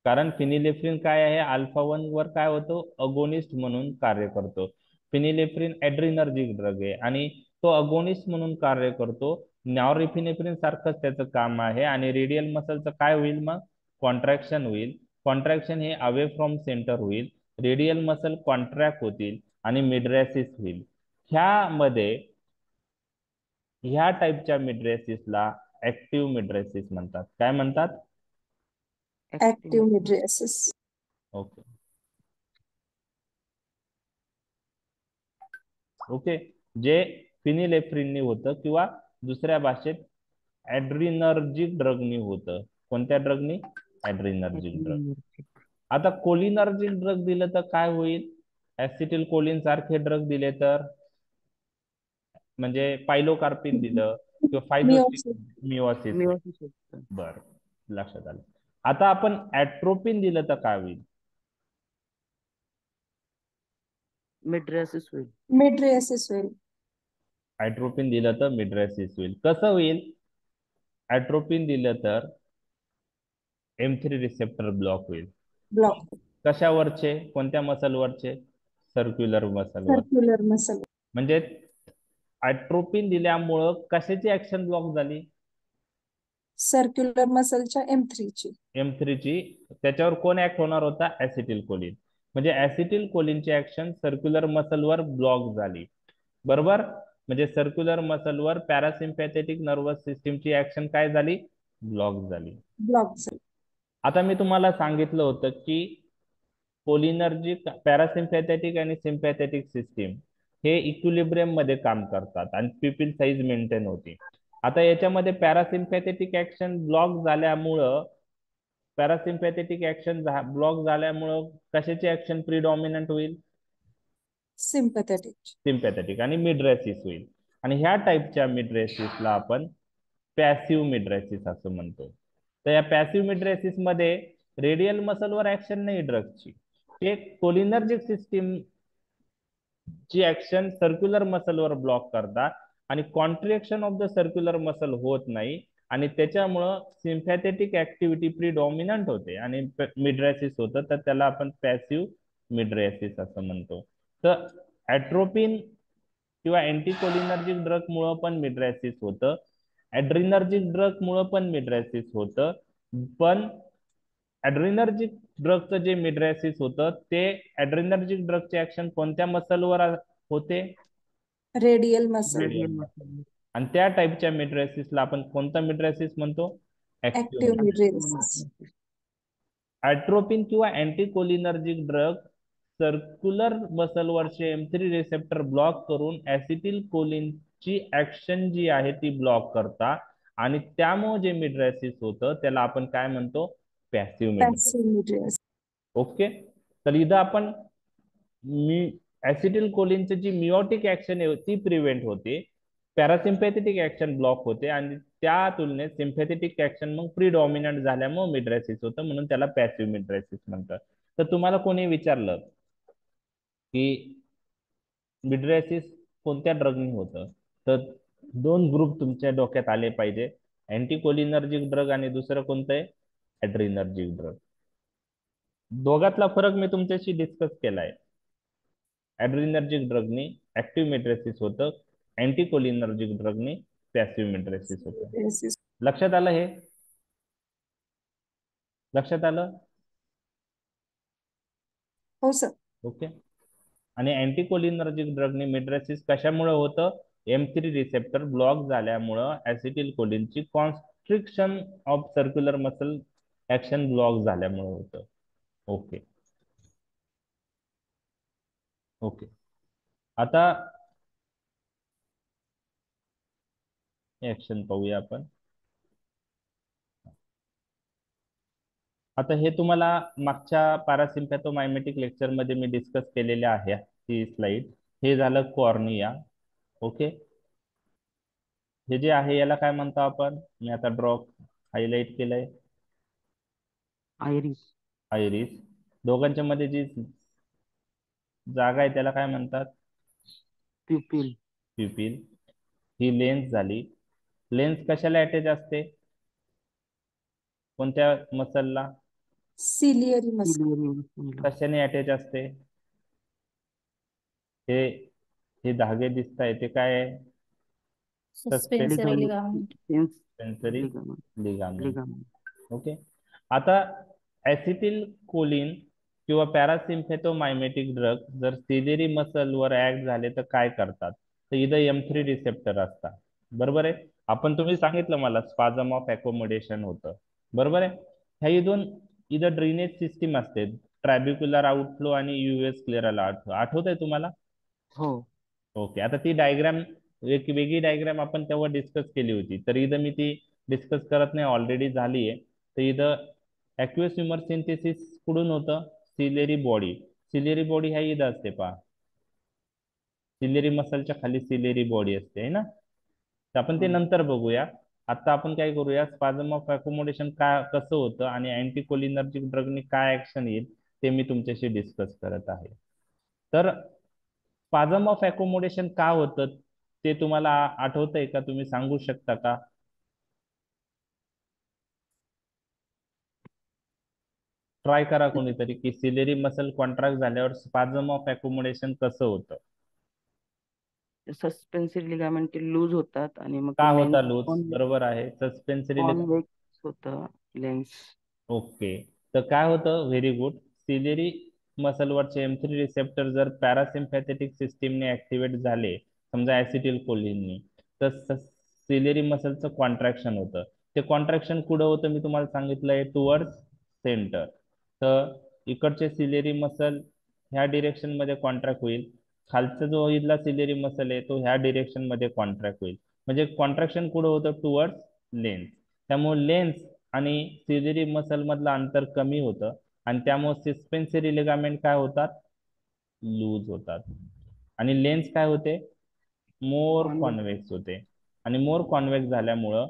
कारण फिनिलेफ्रिन काय आहे? अल्फा 1 वर काय होतो? अगोनिस्ट म्हणून कार्य करतो. फिनिलेफ्रिन ऍड्रिनर्जिक ड्रग आहे आणि तो अगोनिस्ट म्हणून कार्य करतो. नॉरएपिनेफ्रिन सारखंच त्याचं काम आहे. आणि रेडियल मसलचं काय होईल मग? कॉन्ट्रॅक्शन होईल. कॉन्ट्रॅक्शन हे अवे फ्रॉम सेंटर होईल. रेडियल मसल कॉन्ट्रॅक्ट होतील आणि मिड्रेसिस होईल. ह्यामध्ये ह्या टाईपच्या मिड्रेसिसला ऍक्टिव्ह मिड्रेसिस म्हणतात. काय म्हणतात? Active mydriasis. ओके. ओके. जे फिनिलेफ्रिननी होतं किंवा दुसऱ्या भाषेत ऍड्रिनर्जिक ड्रगनी होतं. कोणत्या ड्रगनी? ऍड्रिनर्जिक ड्रग. Mydriasis. आता कोलिनर्जिक ड्रग दिलं तर काय होईल? ऍसिटिल कोलिन सारखे ड्रग दिले तर, म्हणजे पायलोकार्पिन दिलं किंवा फायझोस्टिक, Meiosis. मिओसिस. Meiosis होतं. बर, लक्षात आलं. आता आपण ऍट्रोपिन दिलं तर काय होईल? Mydriasis होईल. Mydriasis होईल. ऍट्रोपिन दिलं तर मिड्रेसिस होईल. कसं होईल? ऍट्रोपिन दिलं तर M3 रिसेप्टर ब्लॉक होईल. Block. कशावरचे? कोणत्या मसलवरचे? सर्क्युलर मसलवर. Circular muscle. म्हणजे ऍट्रोपिन दिल्यामुळं कशाची ऍक्शन ब्लॉक झाली? Circular muscle M3 ची. M3 ची. त्याच्यावर कोण ऍक्ट होणार होता? ऍसिटिल कोलिन. म्हणजे ऍसिटिल कोलिनची ऍक्शन सर्क्युलर मसलवर ब्लॉक झाली. बरोबर? म्हणजे सर्क्युलर मसलवर पॅरासिम्पॅथेटिक नर्वस सिस्टीमची ऍक्शन काय झाली? ब्लॉक झाली. Block cell. आता मी तुम्हाला सांगितलं होतं की कोलिनर्जिक, पॅरासिम्पॅथेटिक आणि सिम्पॅथेटिक सिस्टीम हे इक्विलिब्रियम मध्ये काम करतात आणि पिपिल साईज मेंटेन होते. आता याच्यामध्ये पॅरासिम्पॅथेटिक ऍक्शन ब्लॉक झाल्यामुळं, पॅरासिम्पॅथेटिक ऍक्शन ब्लॉक झाल्यामुळं कशाची ऍक्शन प्रिडॉमिनंट होईल? Sympathetic. सिम्पॅथेटिक आणि मिड्रेसिस होईल. आणि ह्या टाईपच्या मिड्रेसिसला आपण पॅसिव्ह मिड्रेसिस असं म्हणतो. तर या पॅसिव्ह मिड्रेसिस मध्ये रेडियल मसलवर ऍक्शन नाही ड्रगची. ते कोलिनर्जिक सिस्टीम ची ऍक्शन सर्क्युलर मसलवर ब्लॉक करतात आणि contraction of the circular muscle होत नाही आणि त्याच्यामुळं सिम्पॅथेटिक ऍक्टिव्हिटी प्रिडॉमिनंट होते आणि मिड्रेसिस होतं. तर त्याला आपण पॅसिव्ह मिड्रेसिस असं म्हणतो. तर ऍट्रोपिन किंवा अँटीकोलिनर्जिक ड्रग मुळे पण मिड्रेसिस होतं. ऍड्रिनर्जिक ड्रग मुळे पण मिड्रेसिस होतं. पण ऍड्रिनर्जिक ड्रगचं जे मिड्रेसिस होतं ते ऍड्रिनर्जिक ड्रगचे ऍक्शन कोणत्या मसलवर होते? Radial muscle. Radial muscle. आणि त्या टाईपच्या मिड्रेसिसला आपण कोणता मिड्रेसिस म्हणतो? Active mydriasis. ऍट्रोपिन किंवा अँटीकोलिनर्जिक ड्रग सर्क्युलर मसलवरचे M3 रिसेप्टर ब्लॉक करून ऍसिटिल कोलिनची ऍक्शन जी आहे ती ब्लॉक करतात आणि त्यामुळे जे मिड्रेसिस होतं त्याला आपण काय म्हणतो? पॅसिव्ह मिड्रेसिस. Passive mydriasis. ओके. तर इथं आपण ऍसिटिल कोलिनची जी मिओटिक ऍक्शन आहे ती प्रिव्हेंट होते, पॅरासिम्पॅथेटिक ऍक्शन ब्लॉक होते आणि त्या तुलनेत सिम्पॅथेटिक ऍक्शन मग प्रिडॉमिनंट झाल्यामुळे मिड्रेसिस होतं, म्हणून त्याला पॅसिव्ह मिड्रेसिस म्हणतात. तर तुम्हाला कोणी विचारलं की मिड्रेसिस कोणत्या ड्रगनी होतं, तर दोन ग्रुप तुमच्या डोक्यात आले पाहिजे, अँटीकोलिनर्जिक ड्रग आणि दुसरं कोणतं आहे? ऍड्रिनर्जिक ड्रग. दोघातला फरक मी तुमच्याशी डिस्कस केलाय. ऍड्रिनर्जिक ड्रगनी ऍक्टिव्ह मिड्रेसिस होतं, अँटीकोलिनर्जिक ड्रगनी पॅसिव्ह मिड्रेसिस होतं. Yes. लक्षात आलं हे? लक्षात आलं? हो सर. ओके. आणि अँटीकोलिनर्जिक ड्रगने मिड्रेसिस कशामुळे होतं? M3 रिसेप्टर ब्लॉक झाल्यामुळं ऍसिटिल कोलिनची constriction of circular muscle action block झाल्यामुळे होतं. Okay okay. आता ऍक्शन पाहूया आपण. आता हे तुम्हाला मागच्या पॅरासिम्पॅथोमायमेटिक लेक्चर मध्ये मी डिस्कस केलेले आहे ही स्लाइड. हे झालं कॉर्निया. ओके. हे जे आहे याला काय म्हणतो आपण? मी आता ड्रॉ हायलाइट केलंय. आयरिस. आयरिस. दोघांच्या मध्ये जी जागा आहे त्याला काय म्हणतात? प्युपिल. प्युपिल. ही लेन्स झाली. लेन्स कशाला अटॅच असते? कोणत्या मसलला? Ciliary muscle. कशाने अटॅच असते? हे हे धागे दिसत आहे ते काय आहे? Suspensory ligament. Sensory ligament. Okay. आता ऍसिटिल कोलिन किंवा पॅरासिम्पॅथोमायमेटिक ड्रग जर सिलेरी मसल वर ऍक्ट झाले तर काय करतात? तर इथं M3 रिसेप्टर असतात. बरोबर आहे. आपण तुम्ही सांगितलं मला स्पाझम ऑफ अकोमोडेशन होतं. बरोबर आहे. ह्या इथं ड्रेनेज सिस्टीम असते. ट्रॅबिक्युलर आउटफ्लो आणि यूएस क्लिअरल आउटफ्लो. आठवत आहे तुम्हाला? हो. ओके. आता ती डायग्राम एक वेगळी डायग्राम आपण तेव्हा डिस्कस केली होती, तर इथं मी ती डिस्कस करत नाही, ऑलरेडी झाली आहे. तर इथं ऍक्वियस ह्युमर सिंथेसिस कुठून होतं? Ciliary body. सिलेरी बॉडी ह्या इथं असते पहा. सिलेरी मसलच्या खाली सिलेरी बॉडी असते है ना. तर आपण ते नंतर बघूया. आता आपण काय करूया, स्पाझम ऑफ अकोमोडेशन काय कसं होतं आणि अँटीकोलिनर्जिक ड्रगने काय ऍक्शन येईल ते मी तुमच्याशी डिस्कस करत आहे. तर स्पाझम ऑफ अकोमोडेशन का होतं ते तुम्हाला आठवतंय का? तुम्ही सांगू शकता का? ट्राय करा कोणीतरी की सिलेरी मसल कॉन्ट्रॅक्ट झाल्यावर स्पाझम ऑफ अकोमोडेशन कसं होतं? सस्पेन्सरी लिगामेंट लूज होतात आणि मग का होता लूज? बरोबर आहे. सस्पेन्सरी कॉन्वेक्स होतं लेन्स. ओके. तर काय होतं? Very good. सिलेरी मसलवरचे M3 रिसेप्टर जर पॅरासिम्पॅथेटिक सिस्टीमने ऍक्टिव्हेट झाले, समजा ऍसिटिल कोलिननी, तर सिलेरी मसलचं कॉन्ट्रॅक्शन होतं. ते कॉन्ट्रॅक्शन कुठं होतं मी तुम्हाला सांगितलंय? Towards centre. तर इकडचे सिलेरी मसल ह्या डिरेक्शन मध्ये कॉन्ट्रॅक्ट होईल. खालचा जो इथला सिलेरी मसल आहे तो ह्या डिरेक्शन मध्ये कॉन्ट्रॅक्ट होईल. म्हणजे कॉन्ट्रॅक्शन कुठं होतं? Towards lens. त्यामुळे लेन्स आणि सिलेरी मसल मधलं अंतर कमी होतं आणि त्यामुळे सस्पेन्सरी लिगामेंट काय होतात? लूज होतात. आणि लेन्स काय होते? मोर कॉन्व्हेक्स होते. आणि मोर कॉन्व्हेक्स झाल्यामुळं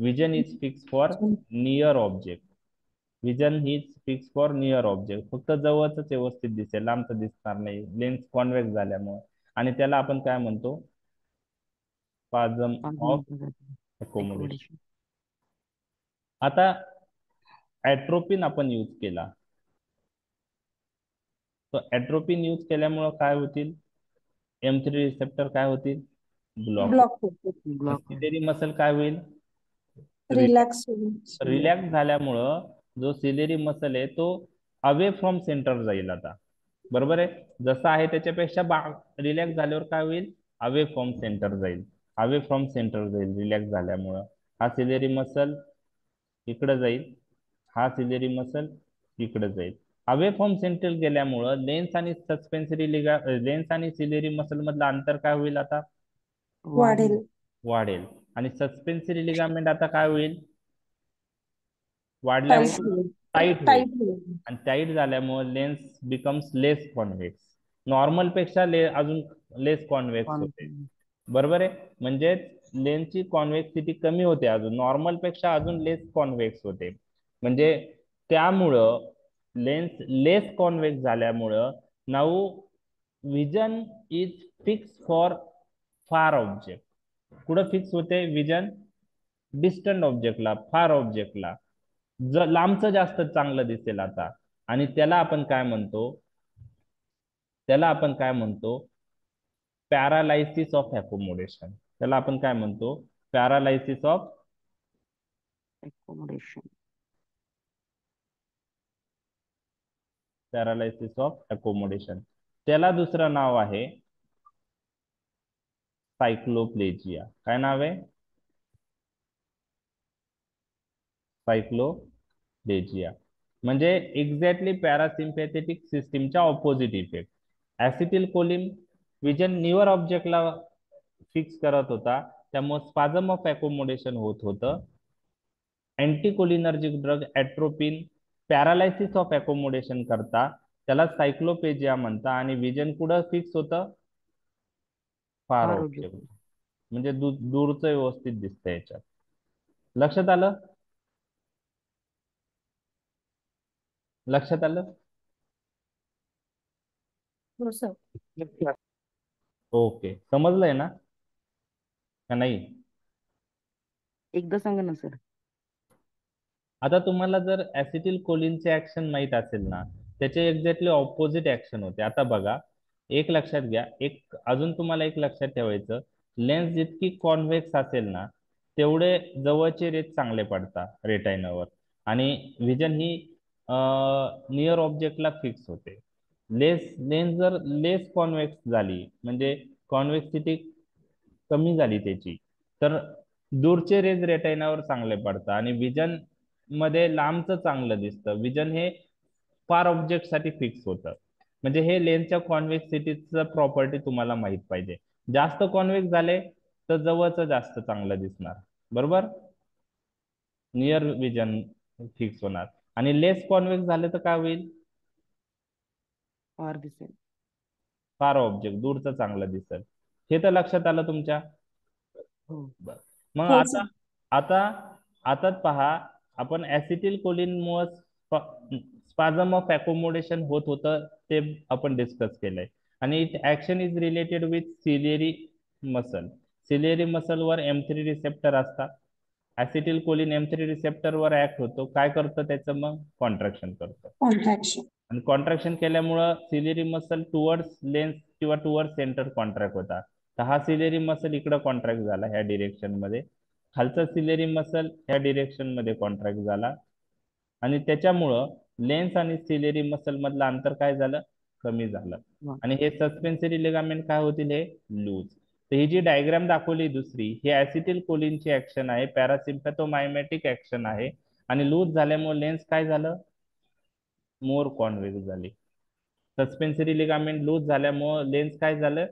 vision is fix for near object. Vision is fix for near object. फक्त जवळच व्यवस्थित दिसेल, लांबच दिसणार नाही लेन्स कॉन्व्हेक्स झाल्यामुळे. आणि त्याला आपण काय म्हणतो? स्पाझम ऑफ अकोमोडेशन. आता ऍट्रोपिन आपण यूज केला, तर ऍट्रोपिन यूज केल्यामुळं काय होतील? M3 रिसेप्टर काय होतील? Block होतो. सिलेरी मसल काय होईल? Relax होईल. रिलॅक्स झाल्यामुळं जो सिलेरी मसल आहे तो अवे फ्रॉम सेंटर जाईल. आता बरोबर आहे. जसं आहे त्याच्यापेक्षा रिलॅक्स झाल्यावर काय होईल? अवे फ्रॉम सेंटर जाईल. अवे फ्रॉम सेंटर जाईल रिलॅक्स झाल्यामुळं. हा सिलेरी मसल इकडे जाईल, हा सिलेरी मसल इकडे जाईल. अवे फ्रॉम सेंटर गेल्यामुळं लेन्स आणि लेन्स आणि सिलेरी मसल मधलं अंतर काय होईल? आता वाढेल. वाढेल. आणि सस्पेन्सरी लिगामेंट आता काय होईल? Tight वाढल्यामुळे होईल. टाईट होईल. Tight होईल. आणि टाईट झाल्यामुळे लेन्स बिकम्स लेस कॉन्व्हेक्स. नॉर्मल पेक्षा अजून लेस कॉन्व्हेक्स होते. बरोबर आहे. म्हणजे लेन्सची कॉन्व्हेक्सिटी कमी होते, अजून नॉर्मल पेक्षा अजून लेस कॉन्व्हेक्स होते. म्हणजे त्यामुळं लेन्स लेस कॉन्व्हेक्स झाल्यामुळं now vision is fix for फार ऑब्जेक्ट. कुठं फिक्स होते विजन? डिस्टंट ऑब्जेक्टला, फार ऑब्जेक्टला. लांबचं जास्त चांगलं दिसेल आता. आणि त्याला आपण काय म्हणतो? त्याला आपण काय म्हणतो? Paralysis of accommodation. त्याला आपण काय म्हणतो? Paralysis of accommodation. Paralysis of accommodation. त्याला दुसरं नाव आहे सायक्लोप्लेजिया. काय नाव आहे? सायक्लोप्लेजिया. म्हणजे एक्झॅक्टली पॅरासिम्पॅथेटिक सिस्टीमच्या ऑपोजिट इफेक्ट. ऍसिटिल कोलिन विजन निवर ऑब्जेक्टला फिक्स करत होता, त्यामुळे स्पाझम ऑफ अकोमोडेशन होत होतं. अँटीकोलिनर्जिक ड्रग ऍट्रोपिन पॅरालायसिस ऑफ अकोमोडेशन करता, त्याला सायक्लोपेजिया म्हणता. आणि विजन कुठं फिक्स होतं? फार Far ऑब्जेक्ट. object. म्हणजे दूरचं व्यवस्थित दिसतं याच्यात. लक्षात आलं? लक्षात आलं? हो सर. ओके, समजलंय ना का नाही? एकदा सांगा ना सर. आता तुम्हाला जर ऍसिटिल कोलिनचे ऍक्शन माहित असेल ना, त्याचे एक्झॅक्टली ऑपोजिट ऍक्शन होते. आता बघा, एक लक्षात घ्या, एक अजून तुम्हाला एक लक्षात ठेवायचं, लेन्स जितकी कॉन्व्हेक्स असेल ना, तेवढे जवळचे रेज चांगले पडतात रेटायनावर, आणि विजन ही नियर ऑब्जेक्टला फिक्स होते. लेन्स जर लेस कॉन्व्हेक्स झाली, म्हणजे कॉन्व्हेक्सिटी कमी झाली त्याची, तर दूरचे रेज रेटायनावर चांगले पडतात आणि विजन मध्ये लांबचं चांगलं दिसतं. विजन हे फार ऑब्जेक्ट साठी फिक्स होतं. म्हणजे हे लेन्सच्या कॉन्व्हेक्सिटीचं प्रॉपर्टी तुम्हाला माहित पाहिजे. जास्त कॉन्व्हेक्स झाले तर जवळचं जास्त चांगलं दिसणार, बरोबर? नियर विजन फिक्स होणार. आणि लेस कॉन्व्हेक्स झाले तर काय होईल? फार दिसेल. फार ऑब्जेक्ट दूरचं चांगलं दिसेल. हे तर लक्षात आलं तुमच्या? हो. मग हो आता सर. आता आताच पहा, आपण ऍसिटिल कोलिनमुळे स्पाझम ऑफ अकोमोडेशन होत होतं ते आपण डिस्कस केलंय. आणि it action is related with ciliary muscle. Ciliary मसलवर M3 रिसेप्टर असतात. ऍसिटिल कोलिन M3 रिसेप्टर वर ऍक्ट होतो. काय करतं त्याचं? मग कॉन्ट्रॅक्शन करतं. कॉन्ट्रॅक्शन. आणि कॉन्ट्रॅक्शन केल्यामुळं सिलियरी मसल टुवर्ड्स लेन्स किंवा टुवर्ड्स सेंटर कॉन्ट्रॅक्ट होता. तर हा सिलेरी मसल इकडं कॉन्ट्रॅक्ट झाला ह्या डिरेक्शन मध्ये, खालचा सिलेरी मसल ह्या डिरेक्शन मध्ये कॉन्ट्रॅक्ट झाला, आणि त्याच्यामुळं लेन्स आणि सिलेरी मसल मधलं अंतर काय झालं? कमी झालं. वा. आणि हे सस्पेन्सरी लिगामेंट काय होतील? हे लूज. तर ही जी डायग्राम दाखवली दुसरी, ही ऍसिटिल कोलिनची ऍक्शन आहे, पॅरासिम्पॅथोमायमॅटिक ऍक्शन आहे. आणि लूज झाल्यामुळे लेन्स काय झालं? मोर कॉन्व्हेक्स झाली. सस्पेन्सरी लिगामेंट लूज झाल्यामुळे लेन्स काय झालं?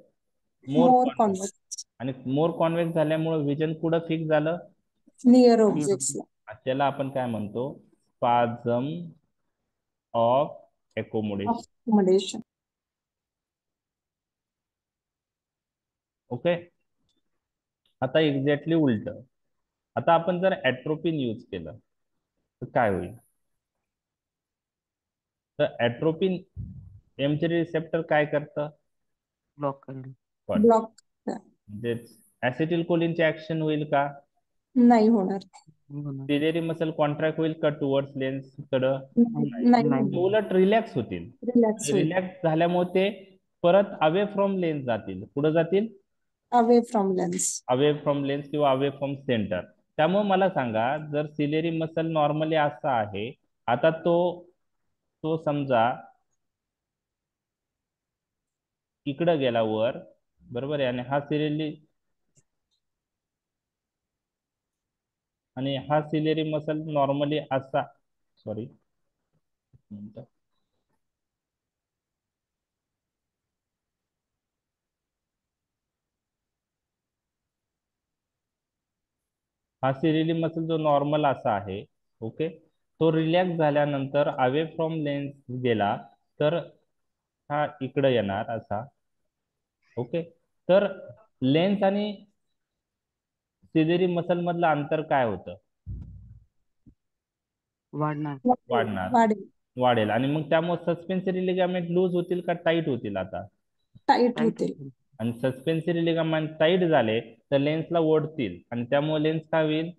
मोर मोर कॉन्व्हेक्स. कॉन्व्हेक्स. आणि मोर कॉन्व्हेक्स झाल्यामुळे विजन कुठं फिक्स झालं? Near Near ऑब्जेक्ट्सला. object. त्याला आपण काय म्हणतो? स्पाझम ऑफ अकोमोडेशन. अकोमोडेशन. ओके. आता एक्झॅक्टली उलट. आता आपण जर ऍट्रोपिन यूज केलं तर काय होईल? तर ऍट्रोपिन M3 रिसेप्टर काय करतं? ब्लॉक करेल. पण ब्लॉक म्हणजे ऍसिटिल कोलिनचे ऍक्शन होईल का? नाही होणार. नाही होणार. सिलेरी मसल कॉन्ट्रॅक्ट होईल का टुवर्ड्स लेन्स कडं? नाही नाही. होणार. उलट रिलॅक्स होतील. रिलॅक्स होईल. रिलॅक्स झाल्यामुळे ते परत अवे फ्रॉम लेन्स जातील. कुठं जातील? Away from lens. Away from lens किंवा अवे फ्रॉम सेंटर. त्यामुळे मला सांगा, जर सिलेरी मसल नॉर्मली असा आहे, आता तो तो समजा इकडं गेला वर, बरोबर आहे, आणि हा सिलेरी मसल नॉर्मली असा, सॉरी हा सिलेरी मसल जो नॉर्मल असा आहे, ओके, तो रिलॅक्स झाल्यानंतर अवे फ्रॉम लेन्स गेला तर हा इकडं येणार असा. ओके. तर लेन्स आणि सिलेरी मसल मधलं अंतर काय होतं? वाढणार. वाढणार. वाढेल. वाढेल. आणि मग त्यामुळे सस्पेन्सरी लिगामेंट लूज होतील का टाईट होतील? आता टाईट टाईट होतील. होतील. आणि सस्पेन्सरी लिगामेंट टाईट झाले तर लेन्सला ओढतील, आणि त्यामुळे लेन्स काय होईल?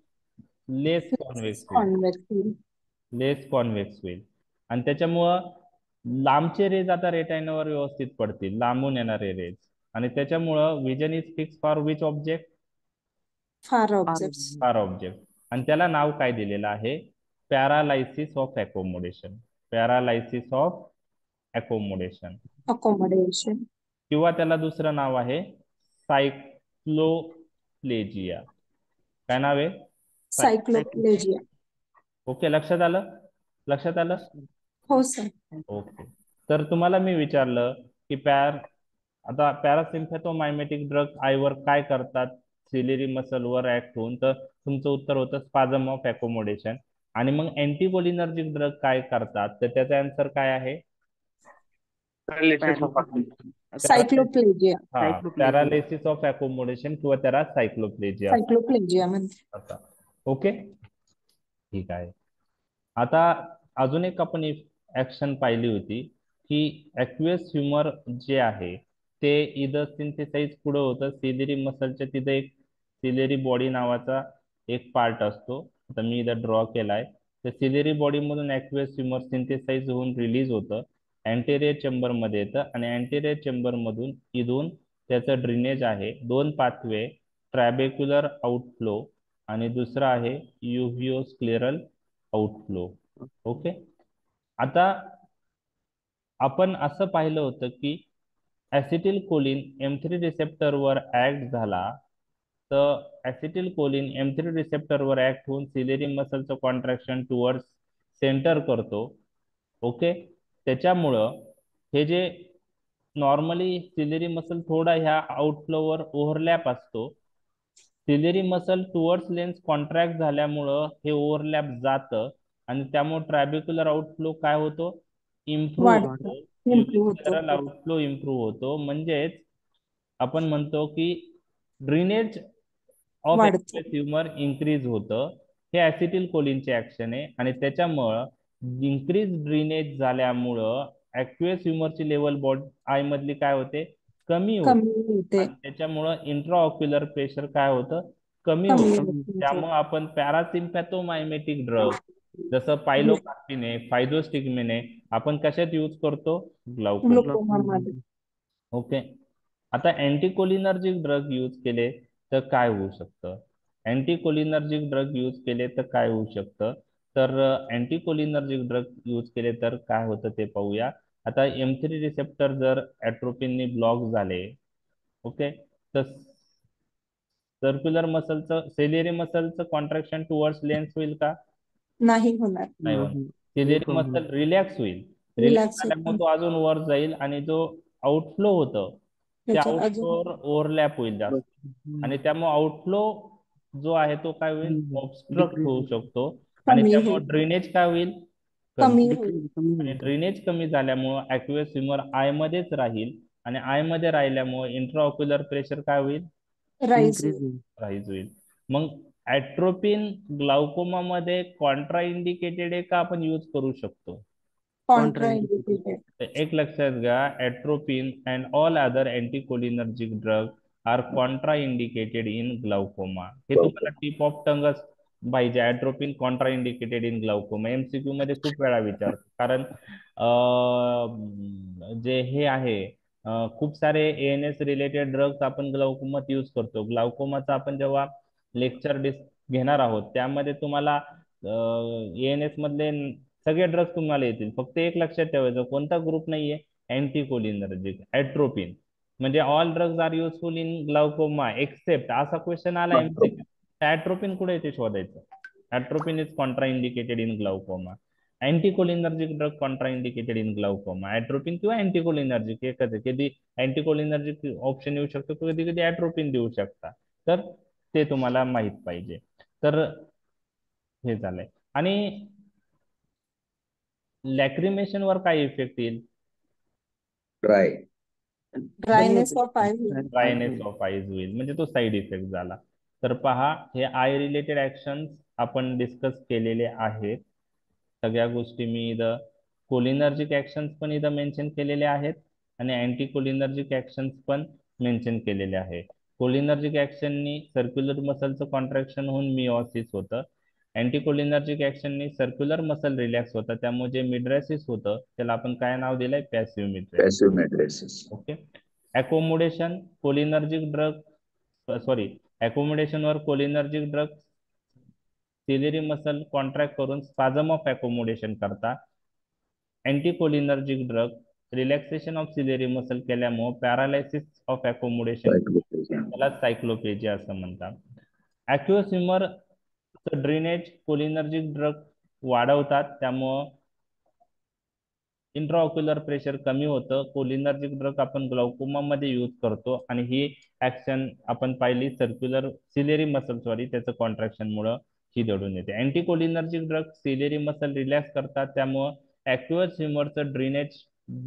लेस कॉन्व्हेक्स होईल. कॉन्व्हेक्स होईल. लेस कॉन्व्हेक्स होईल. आणि त्याच्यामुळं लांबचे रेज आता रेटायनावर व्यवस्थित पडतील, लांबून येणारे रेज. आणि त्याच्यामुळं vision is fix for which object? Far objects. Far object, आणि त्याला नाव काय दिलेलं आहे? Paralysis of accommodation. Paralysis of accommodation, Accommodation. किंवा त्याला दुसरं नाव आहे सायक्लोप्लेजिया. काय नाव आहे? Cycloplegia. ओके, लक्षात आलं? लक्षात आलं? हो सर. ओके. तर तुम्हाला मी विचारलं की आता पॅरासिम्पॅथोमायमेटिक ड्रग आयवर काय करतात? सिलेरी मसलवर ऍक्ट होऊन. तर तुमचं उत्तर होतं स्पाझम ऑफ अकोमोडेशन. आणि मग अँटीकोलिनर्जिक ड्रग काय करतात? तर त्याचा आन्सर काय आहे? Cycloplegia. हा, पॅरालिसिस ऑफ अकोमोडेशन किंवा त्याला सायक्लोप्लेजिया Cycloplegia म्हणते. आता. ओके, ठीक आहे. आता अजून एक आपण ऍक्शन पाहिली होती की ऍक्वियस ह्युमर जे आहे ते इथं सिंथेसाइज पुढे होतं सिलेरी मसलच्या तिथे एक सिलेरी बॉडी नावाचा एक पार्ट असतो. आता मी इथं ड्रॉ केलाय. तर सिलेरी बॉडी मधून ऍक्वियस ह्युमर सिंथेसाइज होऊन रिलीज होतं, अँटेरियर चेंबर मध्ये येतं, आणि अँटेरियर चेंबर मधून इथून त्याचं ड्रेनेज आहे. दोन पाथवे, ट्रॅबेक्युलर आउटफ्लो आणि दुसरा आहे युव्हिओस्क्लेरल आउटफ्लो. ओके. आता आपण असं पाहिलं होतं की ऍसिटिल कोलिन M3 रिसेप्टरवर ऍक्ट झाला, तर ऍसिटिल कोलिन M3 रिसेप्टरवर ऍक्ट होऊन सिलेरी मसलचं कॉन्ट्रॅक्शन टुवर्ड्स सेंटर करतो. ओके. त्याच्यामुळं हे जे नॉर्मली सिलेरी मसल थोडा ह्या आउटफ्लोवर ओव्हरलॅप असतो, ciliary muscle towards lens contract झाल्यामुळं हे ओव्हरलॅप जातं, आणि त्यामुळे ट्रॅबिक्युलर आउटफ्लो काय होतो? इम्प्रूव्ह वाढतो. होतो. Improve होतो. युव्हिस्क्लेरल आउटफ्लो इम्प्रूव्ह होतो. म्हणजेच आपण म्हणतो की ड्रेनेज ऑफ वाढतो. ह्युमर इन्क्रीज होतं. हे ऍसिटिल कोलिनचे ऍक्शन आहे, आणि त्याच्यामुळं इन्क्रीज ड्रेनेज झाल्यामुळं ऍक्वियस ह्युमरची लेवल बॉडी आय मधली काय होते? कमी होते. कमी होते. आणि त्याच्यामुळं इंट्राऑक्युलर प्रेशर काय होतं? कमी कमी होतं. होते. त्यामुळे आपण पॅरासिम्पॅथोमायमेटिक ड्रग जसं पायलोकार्पिन आहे, फायझोस्टिग्मिन आहे, आपण कशात यूज करतो? ग्लाउकोमा. ग्लुकोमा मध्ये. ओके. आता अँटीकोलिनर्जिक ड्रग यूज केले तर काय होऊ शकतं? अँटीकोलिनर्जिक ड्रग यूज केले तर काय होऊ शकतं? तर अँटीकोलिनर्जिक ड्रग यूज केले तर काय होतं ते पाहूया. आता M3 रिसेप्टर जर ॲट्रोपिननी ब्लॉक झाले, ओके, तर सर्क्युलर मसलचं सिलेरी मसलचं कॉन्ट्रॅक्शन टुवर्ड्स लेन्स होईल का? नाही होणार. नाही होणार. सिलेरी मसल रिलॅक्स होईल. रिलॅक्स Relax झाल्यामुळे होईल. तो अजून वर जाईल, आणि जो आउटफ्लो होतं त्या त्याच्यात अजून आउटफ्लोवर ओव्हरलॅप होईल जास्त, आणि त्यामुळे आउटफ्लो जो आहे तो काय होईल? ऑबस्ट्रक्ट होऊ शकतो, आणि कमी त्यामुळे होईल. ड्रेनेज काय होईल? कमी होईल. आणि ड्रेनेज कमी झाल्यामुळे ऍक्वियस ह्युमर आय मध्येच राहील, आणि आय मध्ये राहिल्यामुळे इंट्राऑक्युलर प्रेशर काय होईल? राईज होईल. राईज होईल. मग ऍट्रोपिन ग्लाउकोमा मध्ये कॉन्ट्रा इंडिकेटेड आहे का आपण यूज करू शकतो? कॉन्ट्राइंडिकेटेड. तर एक लक्षात घ्या, atropine and all other anticholinergic drug are contraindicated in glaucoma. हे तुम्हाला टिप ऑफ टंगच पाहिजे. Atropine contraindicated in glaucoma MCQ मध्ये खूप वेळा विचारतो, कारण जे हे आहे खूप सारे ANS रिलेटेड ड्रग्स आपण ग्लाउकोमात यूज करतो. ग्लाउकोमाचा आपण जेव्हा लेक्चर घेणार आहोत त्यामध्ये तुम्हाला ANS मधले सगळे ड्रग्स तुम्हाला येतील. फक्त एक लक्षात ठेवायचं, कोणता ग्रुप नाहीये? Anticholinergic, atropine. म्हणजे all drugs are useful in glaucoma except, असा क्वेश्चन आला MCQ. ऍट्रोपिन कुठे येते शोधायचं. Atropine is contraindicated in glaucoma. Anticholinergic drug contraindicated in glaucoma. Atropine किंवा अँटीकोलिनर्जिक एकच आहे. कधी अँटीकोलिनर्जिक ऑप्शन येऊ शकतो, कधी कधी ऍट्रोपिन देऊ शकता. तर ते तुम्हाला माहित पाहिजे. तर हे झालंय. आणि लॅक्रिमेशन वर काय इफेक्ट येईल? ड्राय. ड्रायनेस ऑफ आय होईल. ड्रायनेस ऑफ आईज होईल, म्हणजे तो साइड इफेक्ट झाला. तर पहा, हे आय रिलेटेड ऍक्शन आपण डिस्कस केलेले आहेत. सगळ्या गोष्टी मी इथं कोलिनर्जिक ऍक्शन्स पण इथं मेन्शन केलेले आहेत, आणि अँटी कोलिनर्जिक ऍक्शन्स पण मेन्शन केलेले आहे. कोलिनर्जिक ऍक्शननी सर्क्युलर मसलचं कॉन्ट्रॅक्शन होऊन मिओसिस होतं. अँटीकोलिनर्जिक ऍक्शननी सर्क्युलर मसल रिलॅक्स होतं, त्यामुळे जे मिड्रेसिस होतं त्याला आपण काय नाव दिलंय? Passive mydriasis. Passive mydriasis. Okay. Accommodation, cholinergic drug sorry accommodation वर cholinergic drug ciliary muscle contract करून स्पाझम ऑफ अकोमोडेशन करता. Anticholinergic drug relaxation of ciliary muscle केल्यामुळे पॅरालायसिस ऑफ अकोमोडेशन, त्याला सायक्लोपेजिया असं म्हणतात. Aqueous humour drainage cholinergic drug वाढवतात, त्यामुळं intraocular pressure कमी होतं. कोलिनर्जिक ड्रग आपण ग्लाउकोमा मध्ये यूज करतो आणि ही ऍक्शन आपण पाहिली सर्क्युलर सिलेरी मसल त्याचं कॉन्ट्रॅक्शन मुळे ही दडून येते. अँटीकोलिनर्जिक ड्रग सिलेरी मसल रिलॅक्स करतात, त्यामुळं ॲक्युअस ह्युमरचं ड्रेनेज